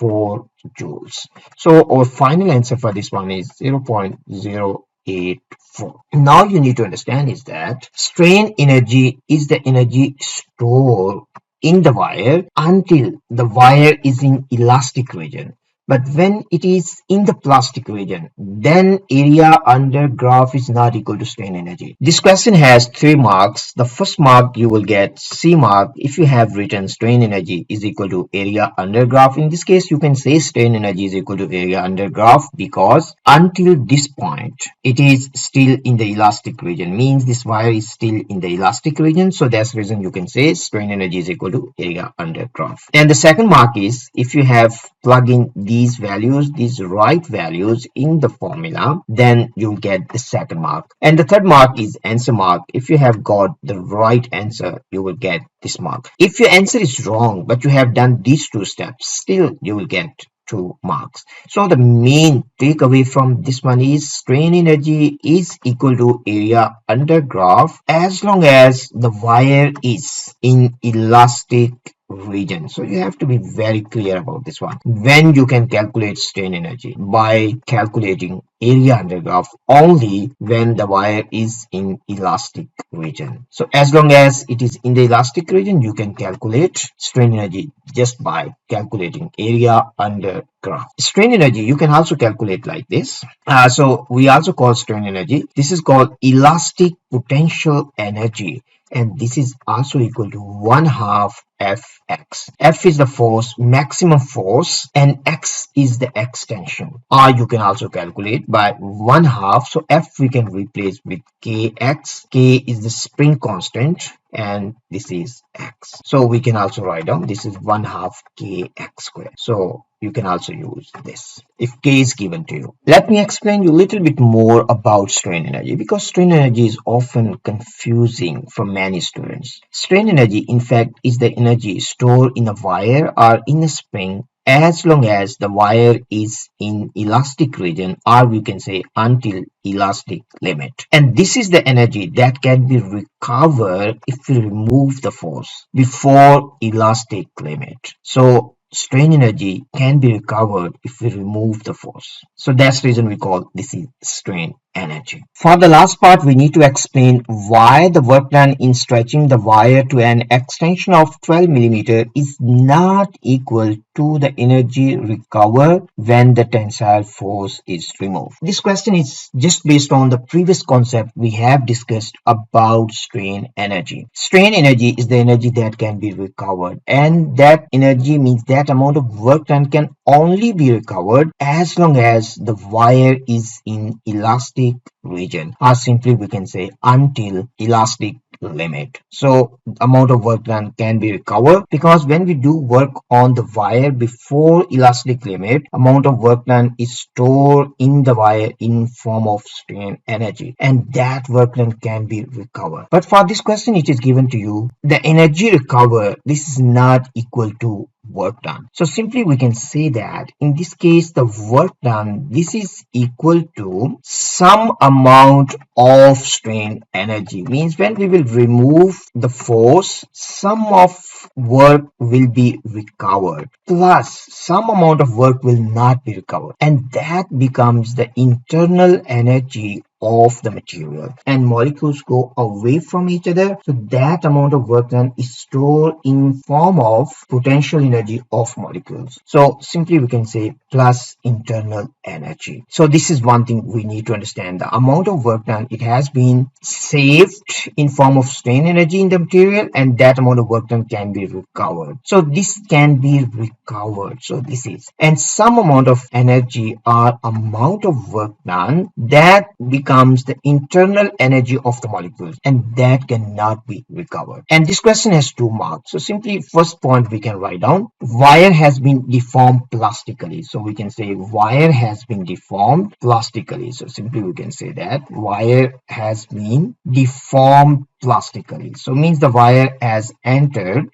joules. So our final answer for this one is 0.084. Now you need to understand is that strain energy is the energy stored in the wire until the wire is in elastic region. But when it is in the plastic region, then area under graph is not equal to strain energy. This question has 3 marks. The first mark you will get C mark if you have written strain energy is equal to area under graph. In this case, you can say strain energy is equal to area under graph because until this point, it is still in the elastic region. Means this wire is still in the elastic region. So that's the reason you can say strain energy is equal to area under graph. And the second mark is if you have plug in these values, these right values in the formula, then you'll get the second mark. And the third mark is answer mark. If you have got the right answer, you will get this mark. If your answer is wrong, but you have done these 2 steps, still you will get 2 marks. So the main takeaway from this one is strain energy is equal to area under graph as long as the wire is in elastic region. So you have to be very clear about this one. When you can calculate strain energy by calculating area under graph only when the wire is in elastic region. So as long as it is in the elastic region, you can calculate strain energy just by calculating area under graph. Strain energy you can also calculate like this. So we also call strain energy. This is called elastic potential energy. And this is also equal to 1/2 Fx. F is the force, maximum force, and x is the extension. Or you can also calculate by 1/2. So F we can replace with Kx. K is the spring constant and this is x. So we can also write down this is 1/2 Kx squared. So you can also use this if K is given to you. Let me explain you a little bit more about strain energy because strain energy is often confusing for many students. Strain energy in fact is the energy stored in a wire or in a spring as long as the wire is in elastic region, or we can say until elastic limit. And this is the energy that can be recovered if we remove the force before elastic limit. So strain energy can be recovered if we remove the force. So that's the reason we call this is strain energy. For the last part, we need to explain why the work done in stretching the wire to an extension of 12 millimeter is not equal to the energy recovered when the tensile force is removed. This question is just based on the previous concept we have discussed about strain energy. Strain energy is the energy that can be recovered, and that energy means that amount of work done can only be recovered as long as the wire is in elastic region, or simply we can say until elastic limit. So amount of work done can be recovered because when we do work on the wire before elastic limit, amount of work done is stored in the wire in form of strain energy, and that work done can be recovered. But for this question it is given to you the energy recovered, this is not equal to work done. So simply we can say that in this case the work done, this is equal to some amount of strain energy. Means when we will remove the force, some of work will be recovered plus some amount of work will not be recovered, and that becomes the internal energy of the material, and molecules go away from each other. So that amount of work done is stored in form of potential energy of molecules. So simply we can say plus internal energy. So this is one thing we need to understand. The amount of work done, it has been saved in form of strain energy in the material, and that amount of work done can be recovered. So this can be recovered. So this is, and some amount of energy or amount of work done that becomes the internal energy of the molecules, and that cannot be recovered. And this question has 2 marks. So simply first point we can write down wire has been deformed plastically. So we can say wire has been deformed plastically. So simply we can say that wire has been deformed plastically. So means the wire has entered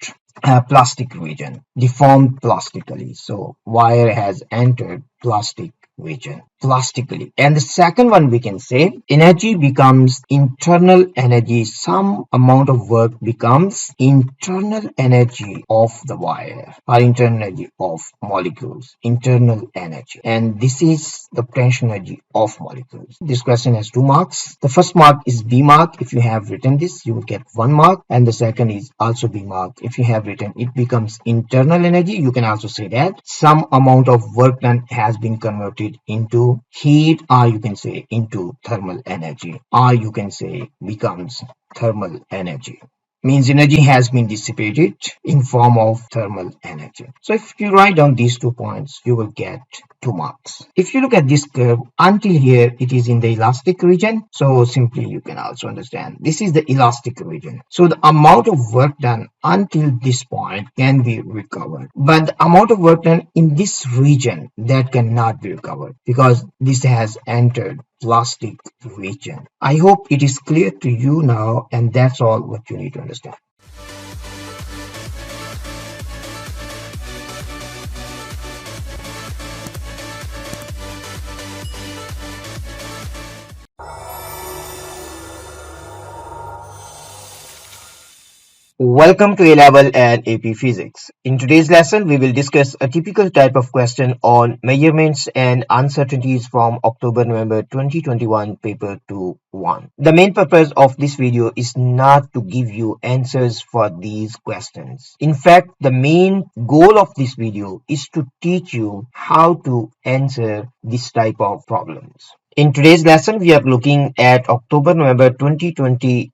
plastic region, deformed plastically. So wire has entered plastic region. plastically. And the second one, we can say energy becomes internal energy. Some amount of work becomes internal energy of the wire or internal energy of molecules, internal energy. And this is the potential energy of molecules. This question has 2 marks. The first mark is B mark. If you have written this, you will get 1 mark. And the second is also B mark. If you have written it becomes internal energy, you can also say that some amount of work done has been converted into heat, or you can say into thermal energy, or you can say becomes thermal energy. Means energy has been dissipated in form of thermal energy. So if you write down these 2 points, you will get 2 marks. If you look at this curve, until here it is in the elastic region. So simply you can also understand this is the elastic region. So the amount of work done until this point can be recovered. But the amount of work done in this region, that cannot be recovered because this has entered plastic region. I hope it is clear to you now, and that's all what you need to understand. Welcome to A-Level and AP Physics. In today's lesson, we will discuss a typical type of question on measurements and uncertainties from October-November 2021 paper 2-1. The main purpose of this video is not to give you answers for these questions. In fact, the main goal of this video is to teach you how to answer this type of problems. In today's lesson, we are looking at October-November 2021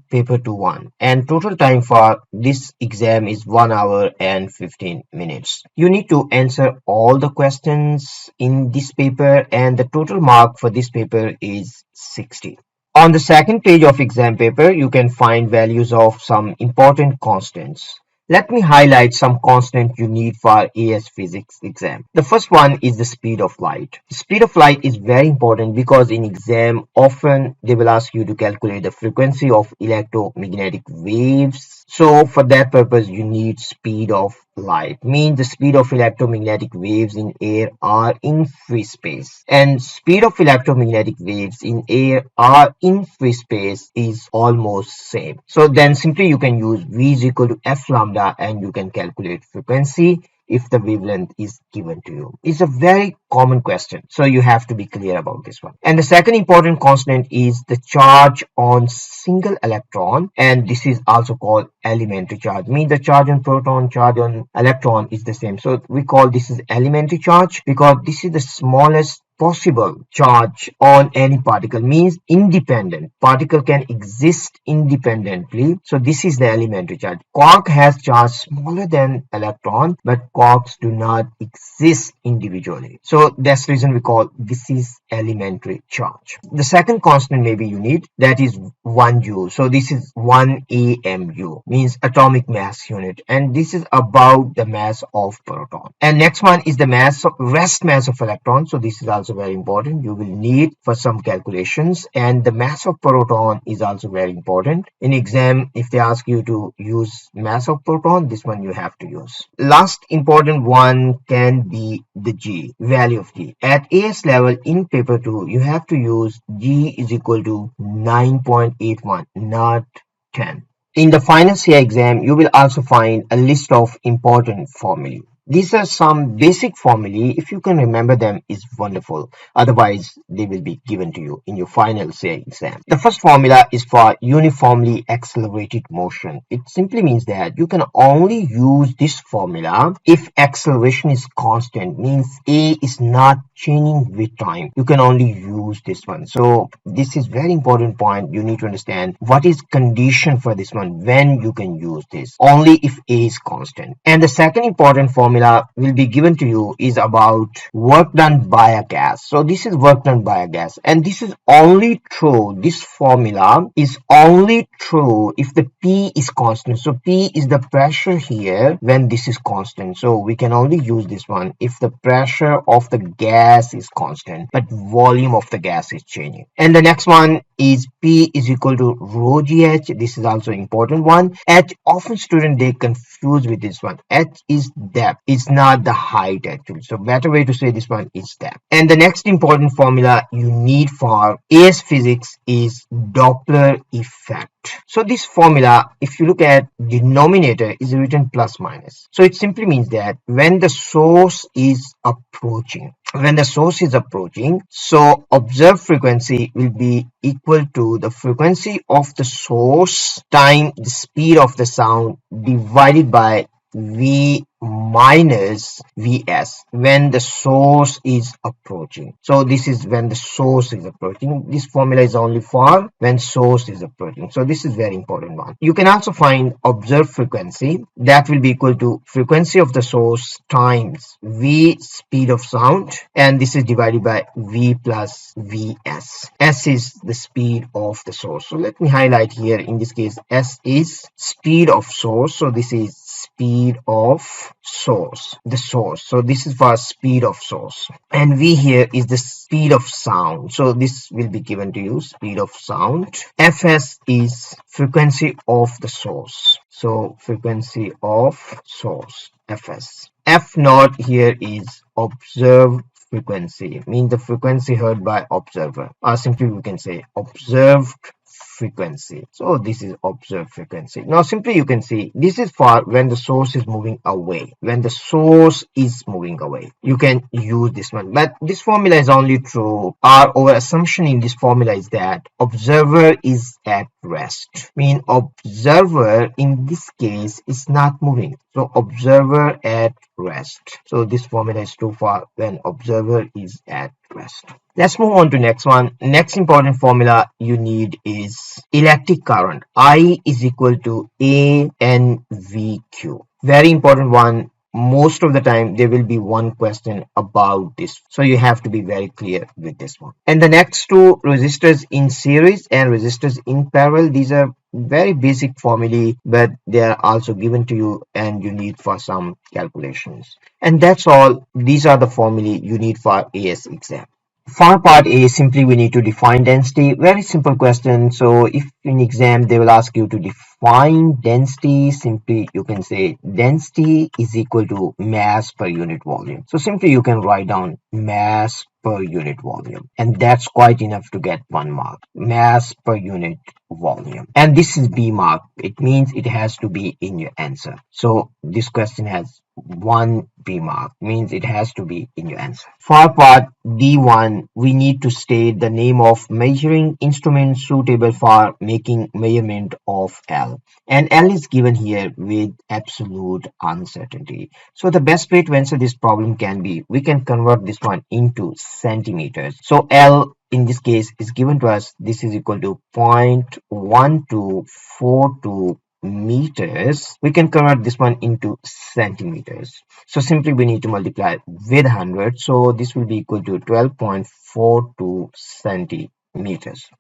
paper 2-1, and total time for this exam is 1 hour and 15 minutes. You need to answer all the questions in this paper, and the total mark for this paper is 60. On the second page of exam paper, you can find values of some important constants. Let me highlight some constant you need for AS Physics exam. The first one is the speed of light. The speed of light is very important because in exam often they will ask you to calculate the frequency of electromagnetic waves. So for that purpose you need speed of light. Means the speed of electromagnetic waves in air are in free space, and speed of electromagnetic waves in air are in free space is almost same. So then simply you can use V is equal to F lambda and you can calculate frequency if the wavelength is given to you. It's a very common question, so you have to be clear about this one. And the second important constant is the charge on single electron, and this is also called elementary charge. Means the charge on proton, charge on electron is the same. So we call this is elementary charge because this is the smallest possible charge on any particle. Means independent particle can exist independently. So this is the elementary charge. Quark has charge smaller than electron, but quarks do not exist individually. So that's the reason we call this is elementary charge. The second constant maybe you need, that is 1 U. So this is 1 AMU, means atomic mass unit, and this is about the mass of proton. And next one is the mass of rest mass of electron. So this is also very important, you will need for some calculations. And the mass of proton is also very important. In exam, if they ask you to use mass of proton, this one you have to use. Last important one can be the G, value of G. At AS level in paper 2, you have to use G is equal to 9.81, not 10. In the final CIE exam, you will also find a list of important formulae. These are some basic formulae. If you can remember them, is wonderful. Otherwise, they will be given to you in your final CIE exam. The first formula is for uniformly accelerated motion. It simply means that you can only use this formula if acceleration is constant, means A is not changing with time. You can only use this one. So this is very important point. You need to understand what is condition for this one, when you can use this. Only if A is constant. And the second important formula will be given to you is about work done by a gas. So this is work done by a gas, and this is only true, this formula is only true if the P is constant. So P is the pressure here when this is constant. So we can only use this one if the pressure of the gas is constant but volume of the gas is changing. And the next one is P is equal to rho GH. This is also important one. H, often student they confuse with this one. H is depth. It's not the height actually. So better way to say this one is depth. And the next important formula you need for AS physics is Doppler effect. So this formula, if you look at denominator, is written plus minus. So it simply means that when the source is approaching, so observed frequency will be equal to the frequency of the source times the speed of the sound divided by V minus Vs when the source is approaching. So this is when the source is approaching. This formula is only for when source is approaching. So this is very important one. You can also find observed frequency, that will be equal to frequency of the source times V speed of sound, and this is divided by V plus Vs. S is the speed of the source. So let me highlight here. In this case, S is speed of source. So this is speed of source, the source. So this is for speed of source, and V here is the speed of sound. So this will be given to you, speed of sound. Fs is frequency of the source. So frequency of source, Fs. F naught here is observed frequency, means the frequency heard by observer, or simply we can say observed frequency. So this is observed frequency. Now simply you can see this is for when the source is moving away. When the source is moving away, you can use this one. But this formula is only true, our assumption in this formula is that observer is at rest. Mean observer in this case is not moving. So observer at rest. So this formula is true for when observer is at rest. Let's move on to next one. Next important formula you need is electric current. I is equal to A N V Q. Very important one. Most of the time there will be one question about this, so you have to be very clear with this one. And the next two, resistors in series and resistors in parallel, these are very basic formulae, but they are also given to you and you need for some calculations. And that's all. These are the formulae you need for AS exam. For part A, simply we need to define density. Very simple question. So if in exam they will ask you to define density, simply you can say density is equal to mass per unit volume. So simply you can write down mass per unit volume, and that's quite enough to get 1 mark. Mass per unit volume, and this is B mark. It means it has to be in your answer. So this question has 1 B mark, means it has to be in your answer. For part D1, we need to state the name of measuring instrument suitable for making measurement of L. And L is given here with absolute uncertainty. So the best way to answer this problem can be, we can convert this one into centimeters. So L in this case is given to us. This is equal to 0.1242 meters. We can convert this one into centimeters. So simply we need to multiply with 100. So this will be equal to 12.42 centimeters.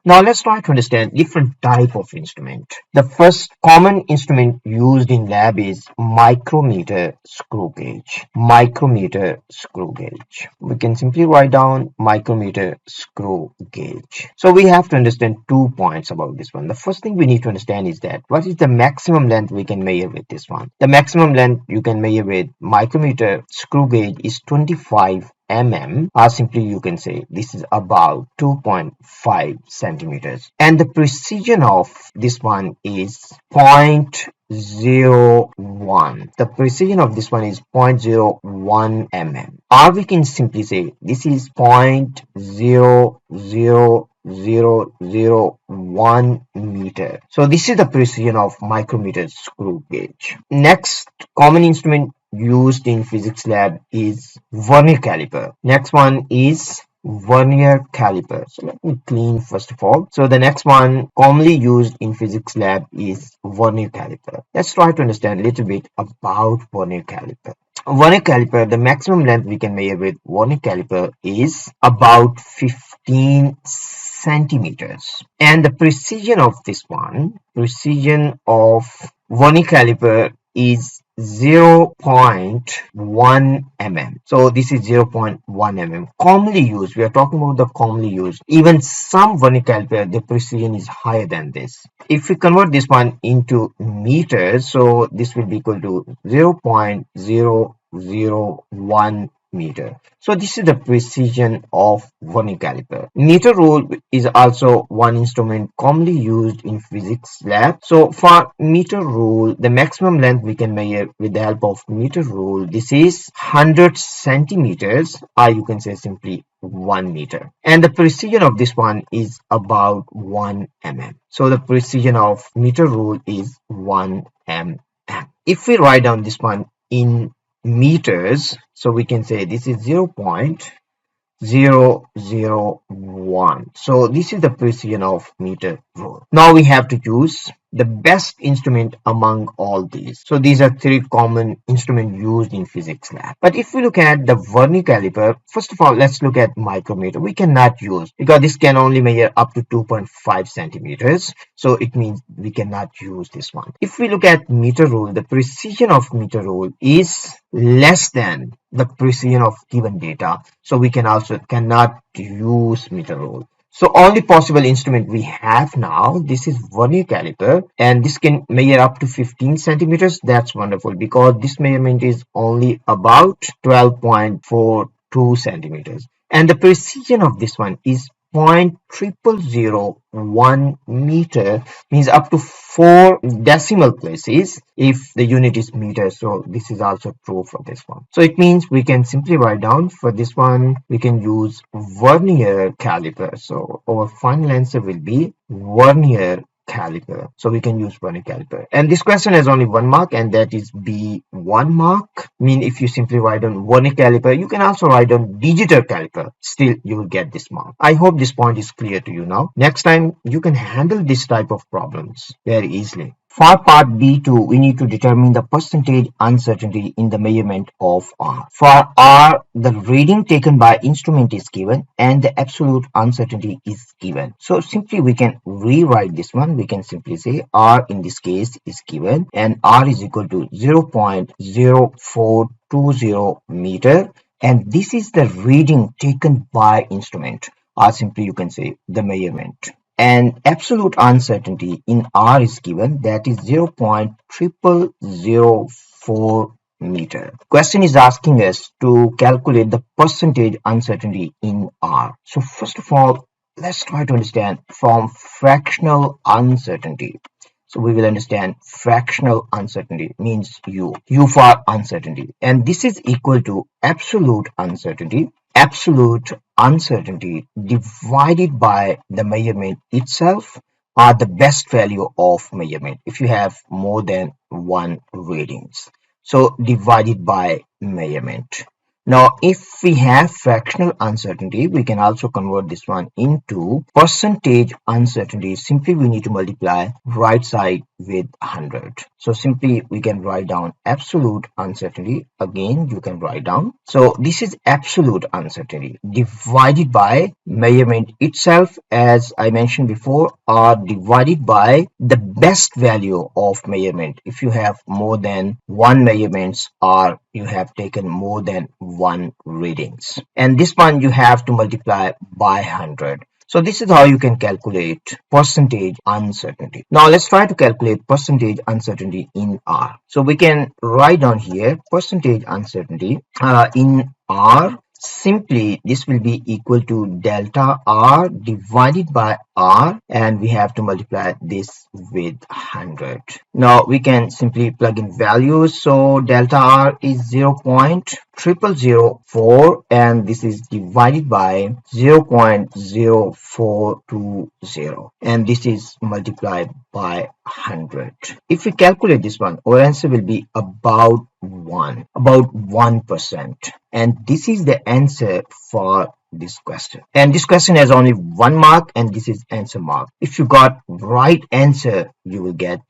Now let's try to understand different type of instrument. The first common instrument used in lab is micrometer screw gauge. Micrometer screw gauge. We can simply write down micrometer screw gauge. So we have to understand 2 points about this one. The first thing we need to understand is that what is the maximum length we can measure with this one. The maximum length you can measure with micrometer screw gauge is 25 mm, or simply you can say this is about 2.5 centimeters, and the precision of this one is 0.01. The precision of this one is 0.01 mm, or we can simply say this is 0.00001 meter. So this is the precision of micrometer screw gauge. Next common instrument used in physics lab is vernier caliper. Next one is vernier caliper. So let me clean first of all. So the next one commonly used in physics lab is vernier caliper. Let's try to understand a little bit about vernier caliper. Vernier caliper, the maximum length we can measure with vernier caliper is about 15 centimeters, and the precision of this one, precision of vernier caliper is 0.1 mm. So this is 0.1 mm. Commonly used, we are talking about the commonly used. Even some vernier caliper, the precision is higher than this. If we convert this one into meters, so this will be equal to 0.001 0.001 meter. So this is the precision of vernier caliper. Meter rule is also one instrument commonly used in physics lab. So for meter rule, the maximum length we can measure with the help of meter rule. This is 100 centimeters, or you can say simply 1 meter. And the precision of this one is about 1 mm. So the precision of meter rule is 1 mm. If we write down this one in meters, so we can say this is 0.001. So this is the precision of meter rule. Now we have to choose the best instrument among all these. So these are three common instruments used in physics lab. But if we look at the vernier caliper, first of all, let's look at micrometer. We cannot use, because this can only measure up to 2.5 centimeters. So it means we cannot use this one. If we look at meter rule, the precision of meter rule is less than the precision of given data. So we cannot use meter rule. So only possible instrument we have now, this is vernier caliper, and this can measure up to 15 centimeters. That's wonderful, because this measurement is only about 12.42 centimeters. And the precision of this one is 0.0001 meter, means up to 4 decimal places if the unit is meter. So this is also true for this one. So it means we can simply write down for this one, we can use vernier caliper. So our final answer will be vernier caliper. So we can use vernier caliper. And this question has only 1 mark, and that is B1 mark. I mean, if you simply write on vernier caliper, you can also write on digital caliper. Still, you will get this mark. I hope this point is clear to you now. Next time, you can handle this type of problems very easily. For part B2, we need to determine the percentage uncertainty in the measurement of R. For R, the reading taken by instrument is given and the absolute uncertainty is given. So simply we can rewrite this one. We can simply say R in this case is given, and R is equal to 0.0420 meter, and this is the reading taken by instrument, or simply you can say the measurement. And absolute uncertainty in R is given, that is 0.0004 meter. Question is asking us to calculate the percentage uncertainty in R. So first of all, let's try to understand from fractional uncertainty. So we will understand fractional uncertainty means U for uncertainty, and this is equal to absolute uncertainty. Absolute uncertainty divided by the measurement itself, or the best value of measurement if you have more than 1 readings. So divided by measurement. Now, if we have fractional uncertainty, we can also convert this one into percentage uncertainty. Simply, we need to multiply right side with 100. So simply, we can write down absolute uncertainty. Again, you can write down. So this is absolute uncertainty divided by measurement itself, as I mentioned before, or divided by the best value of measurement. If you have more than 1 measurements, or you have taken more than 1 readings, and this one you have to multiply by 100. So this is how you can calculate percentage uncertainty. Now let's try to calculate percentage uncertainty in R. So we can write down here percentage uncertainty in R. Simply this will be equal to delta R divided by R, and we have to multiply this with 100. Now we can simply plug in values. So delta R is 0.0004, and this is divided by 0.0420, and this is multiplied by 100. If we calculate this one, our answer will be about 1%, and this is the answer for this question. And this question has only 1 mark, and this is answer mark. If you got right answer, you will get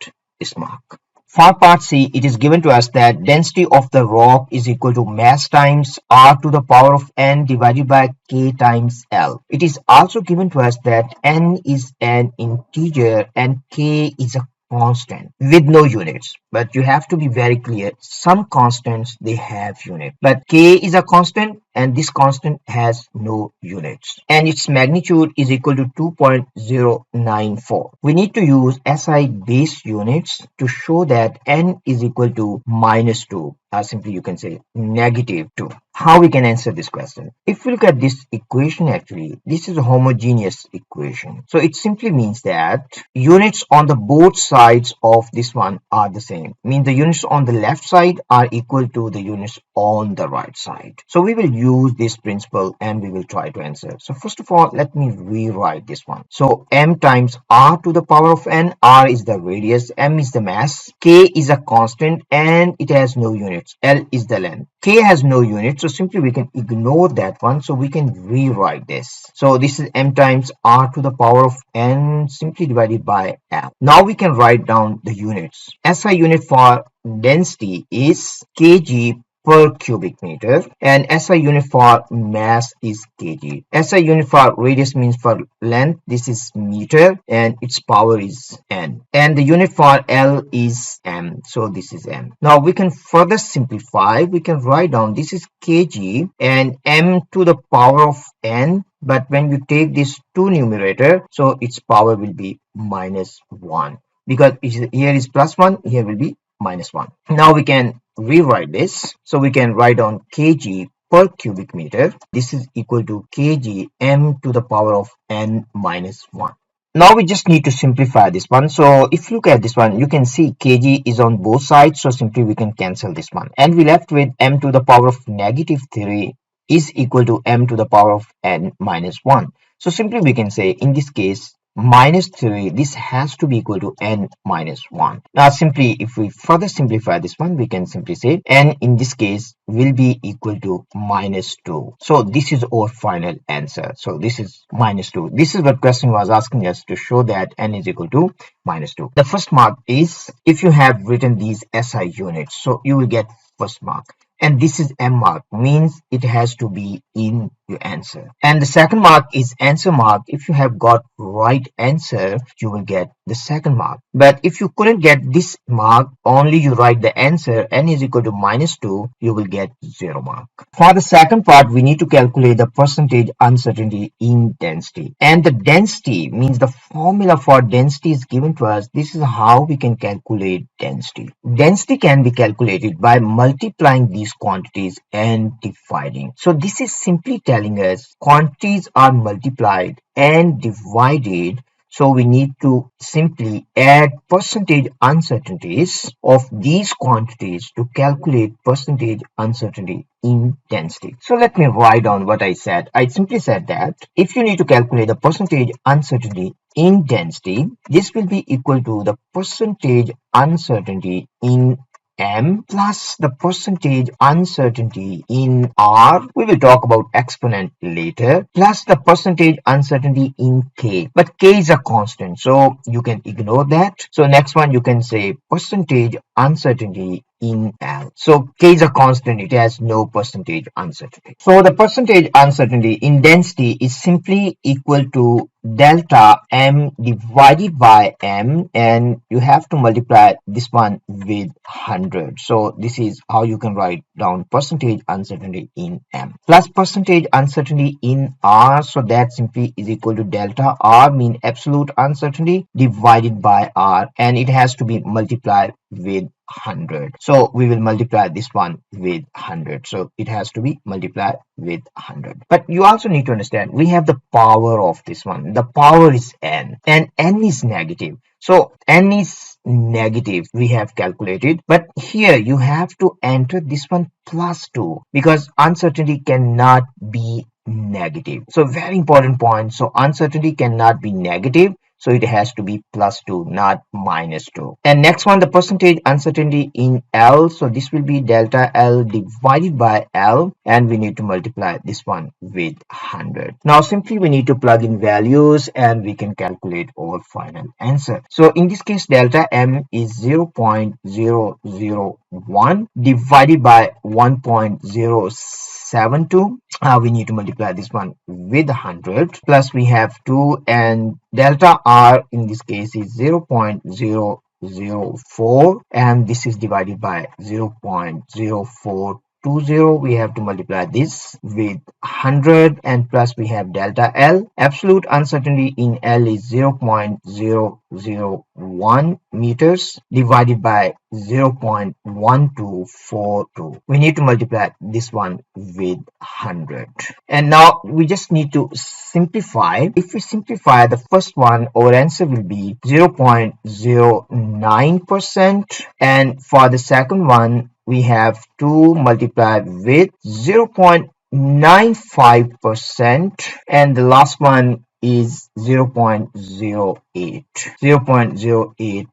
this mark. For part C, it is given to us that density of the rock is equal to mass times R to the power of n divided by k times L. It is also given to us that n is an integer and k is a constant with no units. But you have to be very clear, some constants they have unit, but k is a constant and this constant has no units, and its magnitude is equal to 2.094. We need to use SI base units to show that n is equal to -2. Simply you can say -2. How we can answer this question? If we look at this equation, actually this is a homogeneous equation, so it simply means that units on the both sides of this one are the same. Means the units on the left side are equal to the units on the right side. So we will use this principle and we will try to answer. So first of all, let me rewrite this one. So m times r to the power of n. R is the radius, m is the mass, k is a constant and it has no units, l is the length. K has no units, so simply we can ignore that one, so we can rewrite this. So this is m times r to the power of n simply divided by l. Now we can write down the units. SI unit for density is kg per cubic meter, and SI unit for mass is kg. SI unit for radius means for length, this is meter, and its power is n, and the unit for L is m, so this is m. Now we can further simplify. We can write down this is kg and m to the power of n, but when you take this to numerator, so its power will be -1, because here is +1, here will be -1. Now we can rewrite this, so we can write down kg per cubic meter. This is equal to kg m to the power of n minus 1. Now we just need to simplify this one. So if you look at this one, you can see kg is on both sides, so simply we can cancel this one, and we left with m to the power of -3 is equal to m to the power of n minus 1. So simply we can say in this case -3, this has to be equal to n minus 1. Now simply if we further simplify this one, we can simply say n in this case will be equal to -2. So this is our final answer. So this is -2. This is what question was asking us, to show that n is equal to -2. The first mark is if you have written these SI units, so you will get first mark. And this is M mark, means it has to be in your answer. And the second mark is answer mark. If you have got right answer, you will get the second mark. But if you couldn't get this mark, only you write the answer, n is equal to -2, you will get 0 mark. For the second part, we need to calculate the percentage uncertainty in density. And the density means the formula for density is given to us. This is how we can calculate density. Density can be calculated by multiplying these quantities and dividing. So this is simply telling us quantities are multiplied and divided. So we need to simply add percentage uncertainties of these quantities to calculate percentage uncertainty in density. So let me write down what I said. I simply said that if you need to calculate the percentage uncertainty in density, this will be equal to the percentage uncertainty in M plus the percentage uncertainty in R. We will talk about exponent later, plus the percentage uncertainty in K. But K is a constant, so you can ignore that. So next one, you can say percentage uncertainty in L. So K is a constant, it has no percentage uncertainty. So the percentage uncertainty in density is simply equal to delta M divided by M, and you have to multiply this one with 100. So this is how you can write down percentage uncertainty in M plus percentage uncertainty in R. So that simply is equal to delta R, mean absolute uncertainty, divided by R, and it has to be multiplied with 100. So we will multiply this one with 100. So it has to be multiplied with 100. But you also need to understand, we have the power of this one. The power is n, and n is negative. So n is negative, we have calculated. But here you have to enter this one plus 2, because uncertainty cannot be negative. So very important point. So uncertainty cannot be negative. So it has to be plus 2, not minus 2. And next one, the percentage uncertainty in L. So this will be delta L divided by L, and we need to multiply this one with 100. Now simply we need to plug in values and we can calculate our final answer. So in this case, delta M is 0.001 divided by 1.072. We need to multiply this one with 100, plus we have 2, and delta R in this case is 0.004, and this is divided by 0.042. 0.20, we have to multiply this with 100 and plus we have delta L. Absolute uncertainty in L is 0.001 meters divided by 0.1242. We need to multiply this one with 100. And now we just need to simplify. If we simplify the first one, our answer will be 0.09%, and for the second one we have to multiply with 0.95%, and the last one is 0.08%.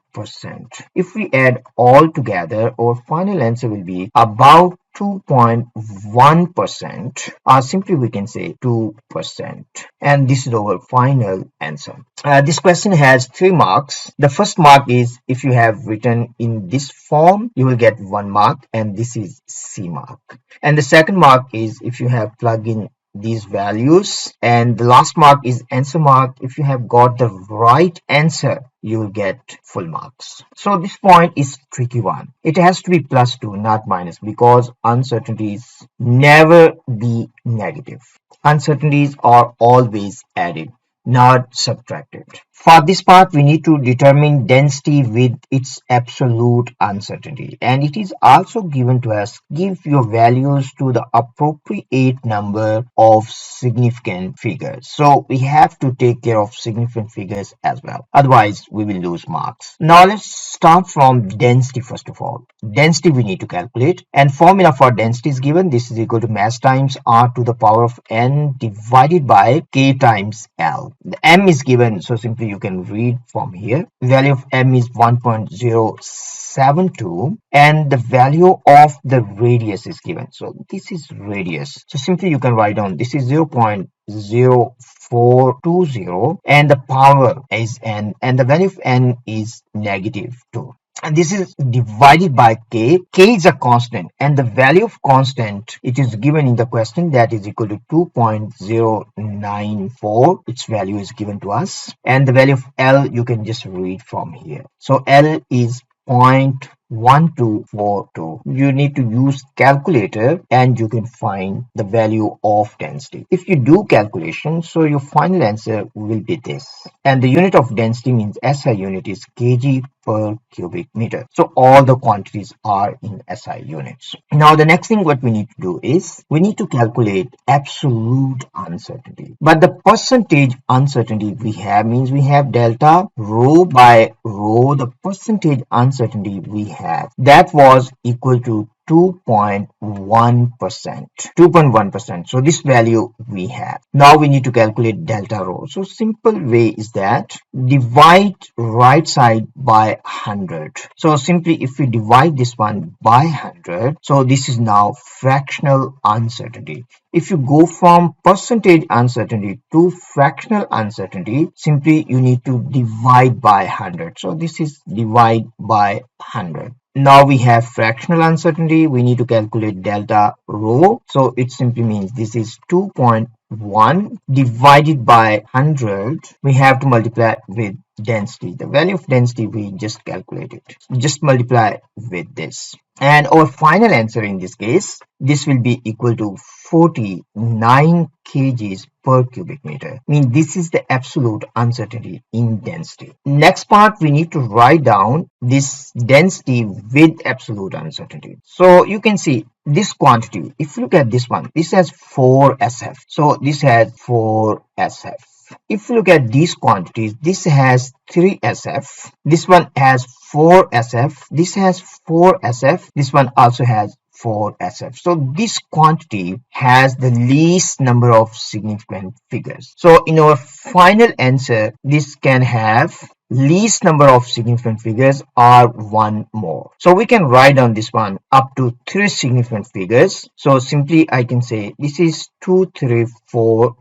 If we add all together, our final answer will be about 2.1%, or simply we can say 2%, and this is our final answer. This question has 3 marks. The first mark is if you have written in this form, you will get 1 mark, and this is C mark. And the second mark is if you have plugged in these values, and the last mark is answer mark. If you have got the right answer, you will get full marks. So this point is tricky one. It has to be +2, not minus, because uncertainties never be negative. Uncertainties are always added, not subtracted. For this part, we need to determine density with its absolute uncertainty, and it is also given to us, give your values to the appropriate number of significant figures. So we have to take care of significant figures as well, otherwise we will lose marks. Now let's start from density. First of all, density we need to calculate, and formula for density is given. This is equal to mass times r to the power of n divided by k times L. The m is given, so simply you can read from here. The value of m is 1.072, and the value of the radius is given. So this is radius. So simply you can write down this is 0.0420, and the power is n, and the value of n is -2. And this is divided by k. K is a constant, and the value of constant, it is given in the question, that is equal to 2.094. Its value is given to us, and the value of L you can just read from here. So L is 0.1242. You need to use calculator and you can find the value of density. If you do calculation, so your final answer will be this, and the unit of density means SI unit is kg per cubic meter. So all the quantities are in SI units. Now the next thing what we need to do is we need to calculate absolute uncertainty, but the percentage uncertainty we have means we have delta rho by rho. The percentage uncertainty we have, that was equal to 2.1%. So this value we have. Now we need to calculate delta rho. So simple way is that divide right side by 100. So simply if we divide this one by 100, so this is now fractional uncertainty. If you go from percentage uncertainty to fractional uncertainty, simply you need to divide by 100. So this is divide by 100. Now we have fractional uncertainty. We need to calculate delta rho. So it simply means this is 2.1 divided by 100. We have to multiply with density. The value of density we just calculated. Just multiply with this. And our final answer in this case, this will be equal to 49 kgs per cubic meter. I mean, this is the absolute uncertainty in density. Next part, we need to write down this density with absolute uncertainty. So you can see this quantity. If you look at this one, this has 4 SF. So this has 4 SF. If you look at these quantities, this has 3 SF. This one has 4 SF. This has 4 SF. This one also has 4 SF. So this quantity has the least number of significant figures. So in our final answer, this can have least number of significant figures or 1 more. So we can write down this one up to 3 significant figures. So simply I can say this is 2340.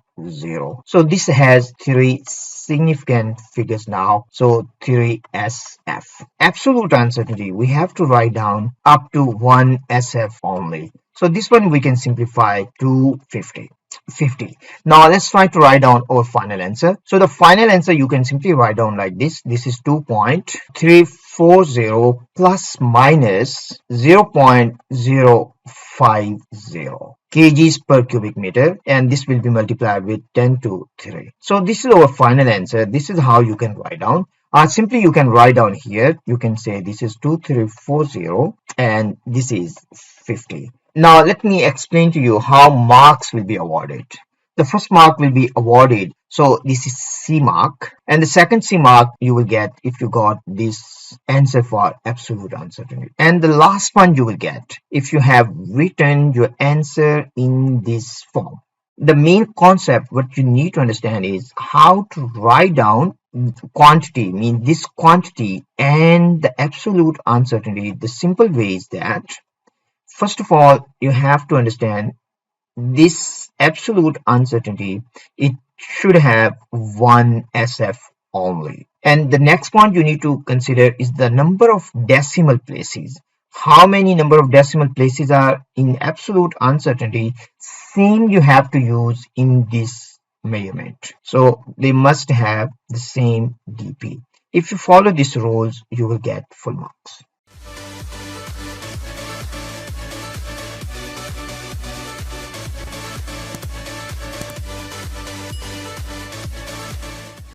So this has 3 significant figures now. So 3 SF. Absolute uncertainty, we have to write down up to 1 SF only. So this one we can simplify to 50. Now let's try to write down our final answer. So the final answer you can simply write down like this. This is 2.3 2340 plus minus 0.050 kgs per cubic meter, and this will be multiplied with 10 to 3. So this is our final answer. This is how you can write down. Simply you can write down here. You can say this is 2340 and this is 50. Now let me explain to you how marks will be awarded. The first mark will be awarded, so this is C mark, and the second C mark you will get if you got this answer for absolute uncertainty, and the last one you will get if you have written your answer in this form. The main concept what you need to understand is how to write down quantity, mean this quantity and the absolute uncertainty. The simple way is that first of all you have to understand this absolute uncertainty, it should have one SF only. And the next point you need to consider is the number of decimal places. How many number of decimal places are in absolute uncertainty, same you have to use in this measurement. So they must have the same DP. If you follow these rules, you will get full marks.